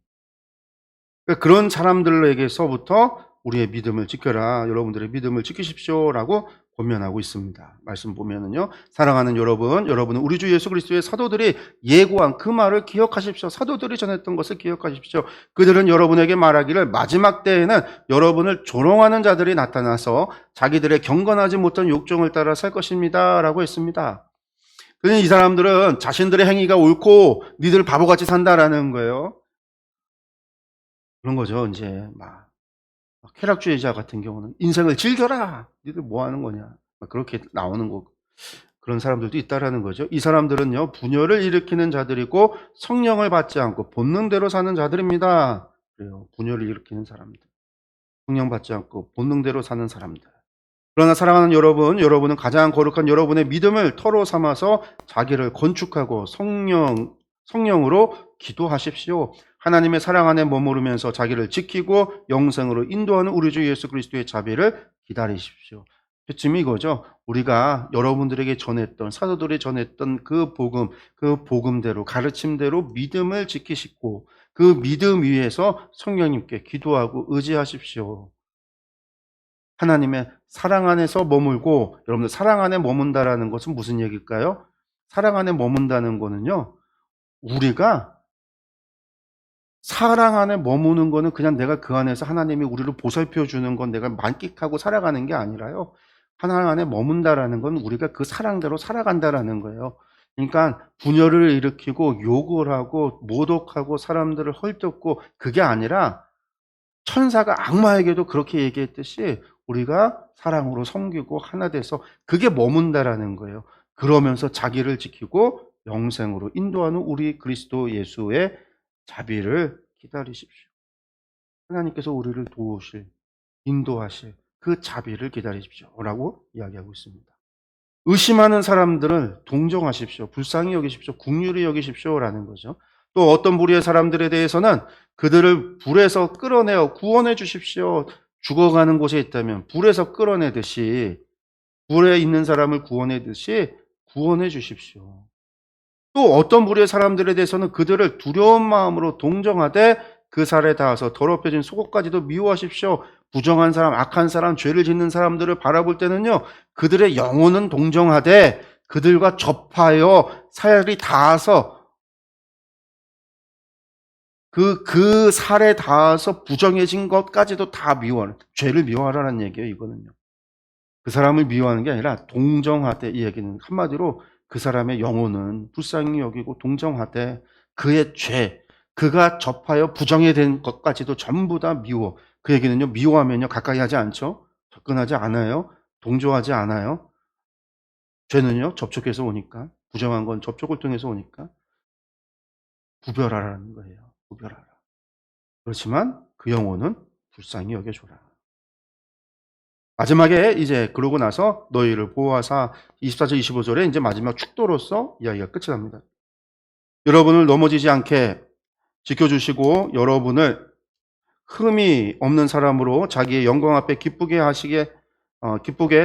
그러니까 그런 사람들에게서부터 우리의 믿음을 지켜라. 여러분들의 믿음을 지키십시오라고 권면하고 있습니다. 말씀 보면은요. 사랑하는 여러분, 여러분은 우리 주 예수 그리스도의 사도들이 예고한 그 말을 기억하십시오. 사도들이 전했던 것을 기억하십시오. 그들은 여러분에게 말하기를 마지막 때에는 여러분을 조롱하는 자들이 나타나서 자기들의 경건하지 못한 욕정을 따라 살 것입니다. 라고 했습니다. 그러니 이 사람들은 자신들의 행위가 옳고 니들 바보같이 산다라는 거예요. 그런 거죠. 이제 막 쾌락주의자 같은 경우는 인생을 즐겨라. 니들 뭐 하는 거냐. 그렇게 나오는 거. 그런 사람들도 있다라는 거죠. 이 사람들은요, 분열을 일으키는 자들이고 성령을 받지 않고 본능대로 사는 자들입니다. 그래요. 분열을 일으키는 사람들. 성령 받지 않고 본능대로 사는 사람들. 그러나 사랑하는 여러분, 여러분은 가장 거룩한 여러분의 믿음을 터로 삼아서 자기를 건축하고 성령으로 기도하십시오. 하나님의 사랑 안에 머무르면서 자기를 지키고 영생으로 인도하는 우리 주 예수 그리스도의 자비를 기다리십시오. 표침이 이거죠. 우리가 여러분들에게 전했던, 사도들이 전했던 그 복음대로, 가르침대로 믿음을 지키시고 그 믿음 위에서 성령님께 기도하고 의지하십시오. 하나님의 사랑 안에서 머물고, 여러분들 사랑 안에 머문다라는 것은 무슨 얘기일까요? 사랑 안에 머문다는 거는요, 우리가 사랑 안에 머무는 거는 그냥 내가 그 안에서 하나님이 우리를 보살펴 주는 건 내가 만끽하고 살아가는 게 아니라요. 하나님 안에 머문다라는 건 우리가 그 사랑대로 살아간다라는 거예요. 그러니까 분열을 일으키고 욕을 하고 모독하고 사람들을 헐뜯고 그게 아니라 천사가 악마에게도 그렇게 얘기했듯이 우리가 사랑으로 섬기고 하나 돼서 그게 머문다라는 거예요. 그러면서 자기를 지키고 영생으로 인도하는 우리 그리스도 예수의 자비를 기다리십시오. 하나님께서 우리를 도우실, 인도하실 그 자비를 기다리십시오. 라고 이야기하고 있습니다. 의심하는 사람들을 동정하십시오. 불쌍히 여기십시오. 긍휼히 여기십시오. 라는 거죠. 또 어떤 무리의 사람들에 대해서는 그들을 불에서 끌어내어 구원해 주십시오. 죽어가는 곳에 있다면 불에서 끌어내듯이 불에 있는 사람을 구원하듯이 구원해 주십시오. 또 어떤 무리의 사람들에 대해서는 그들을 두려운 마음으로 동정하되 그 살에 닿아서 더럽혀진 속옷까지도 미워하십시오. 부정한 사람, 악한 사람, 죄를 짓는 사람들을 바라볼 때는요, 그들의 영혼은 동정하되 그들과 접하여 살이 닿아서 그 살에 닿아서 부정해진 것까지도 다 미워하는, 죄를 미워하라는 얘기예요, 이거는요. 그 사람을 미워하는 게 아니라 동정하되, 이 얘기는 한마디로 그 사람의 영혼은 불쌍히 여기고 동정하되 그의 죄, 그가 접하여 부정해 된 것까지도 전부 다 미워. 그 얘기는요, 미워하면요, 가까이 하지 않죠? 접근하지 않아요? 동조하지 않아요? 죄는요, 접촉해서 오니까. 부정한 건 접촉을 통해서 오니까. 구별하라는 거예요. 구별하라. 그렇지만 그 영혼은 불쌍히 여겨줘라. 마지막에 이제 그러고 나서 너희를 보호하사 24절 25절에 이제 마지막 축도로서 이야기가 끝이 납니다. 여러분을 넘어지지 않게 지켜주시고 여러분을 흠이 없는 사람으로 자기의 영광 앞에 기쁘게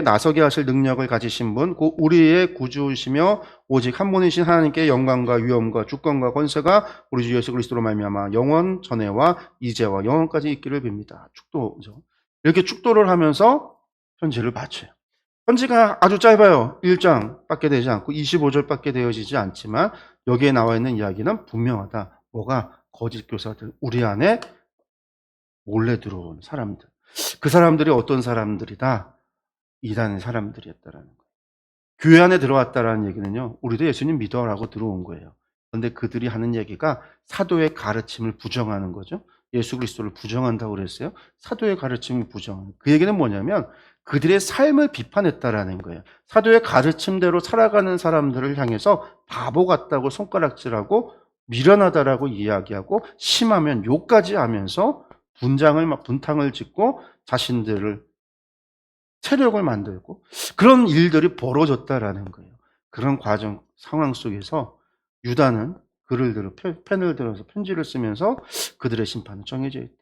나서게 하실 능력을 가지신 분, 곧 우리의 구주이시며 오직 한 분이신 하나님께 영광과 위엄과 주권과 권세가 우리 주 예수 그리스도로 말미암아 영원 전에와 이제와 영원까지 있기를 빕니다. 축도죠. 이렇게 축도를 하면서 편지를 바쳐요. 편지가 아주 짧아요. 1장밖에 되지 않고 25절밖에 되어지지 않지만 여기에 나와 있는 이야기는 분명하다. 뭐가? 거짓 교사들, 우리 안에 몰래 들어온 사람들. 그 사람들이 어떤 사람들이다? 이단의 사람들이었다라는 거예요. 교회 안에 들어왔다라는 얘기는요, 우리도 예수님 믿어라고 들어온 거예요. 그런데 그들이 하는 얘기가 사도의 가르침을 부정하는 거죠. 예수 그리스도를 부정한다고 그랬어요. 사도의 가르침을 부정하는. 그 얘기는 뭐냐면 그들의 삶을 비판했다라는 거예요. 사도의 가르침대로 살아가는 사람들을 향해서 바보 같다고 손가락질하고 미련하다라고 이야기하고 심하면 욕까지 하면서 분탕을 짓고 자신들을 체력을 만들고 그런 일들이 벌어졌다라는 거예요. 그런 과정, 상황 속에서 유다는 펜을 들어서 편지를 쓰면서 그들의 심판은 정해져 있다.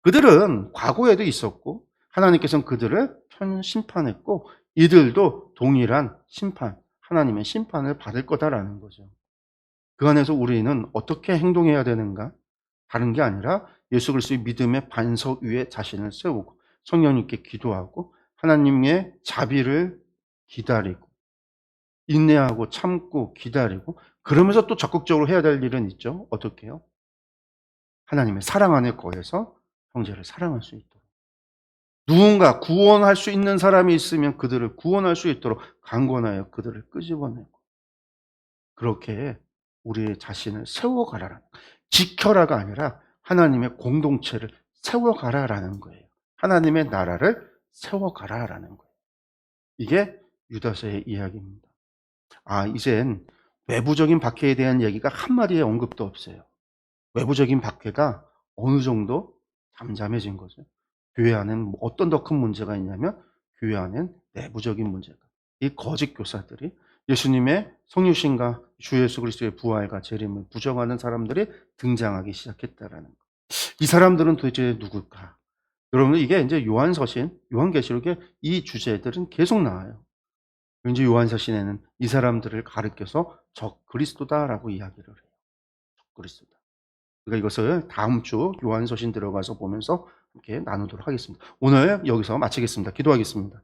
그들은 과거에도 있었고 하나님께서는 그들을 심판했고 이들도 동일한 심판, 하나님의 심판을 받을 거다라는 거죠. 그 안에서 우리는 어떻게 행동해야 되는가? 다른 게 아니라 예수 그리스도의 믿음의 반석 위에 자신을 세우고 성령님께 기도하고 하나님의 자비를 기다리고 인내하고 참고 기다리고 그러면서 또 적극적으로 해야 될 일은 있죠. 어떻게 해요? 하나님의 사랑 안에 거해서 형제를 사랑할 수 있도록. 누군가 구원할 수 있는 사람이 있으면 그들을 구원할 수 있도록 강권하여 그들을 끄집어내고 그렇게 우리의 자신을 세워가라라는 거예요. 지켜라가 아니라 하나님의 공동체를 세워가라라는 거예요. 하나님의 나라를 세워가라라는 거예요. 이게 유다서의 이야기입니다. 이젠 외부적인 박해에 대한 얘기가 한마디의 언급도 없어요. 외부적인 박해가 어느 정도 잠잠해진 거죠. 교회 안에는 어떤 더 큰 문제가 있냐면 교회 안에는 내부적인 문제가. 이 거짓 교사들이 예수님의 성육신과 주 예수 그리스도의 부활과 재림을 부정하는 사람들이 등장하기 시작했다라는 거. 이 사람들은 도대체 누굴까? 여러분 이게 이제 요한서신, 요한계시록에 이 주제들은 계속 나와요. 왠지 요한서신에는 이 사람들을 가리켜서 적 그리스도다라고 이야기를 해요. 적 그리스도다. 우리가 이것을 다음 주 요한서신 들어가서 보면서 함께 나누도록 하겠습니다. 오늘 여기서 마치겠습니다. 기도하겠습니다.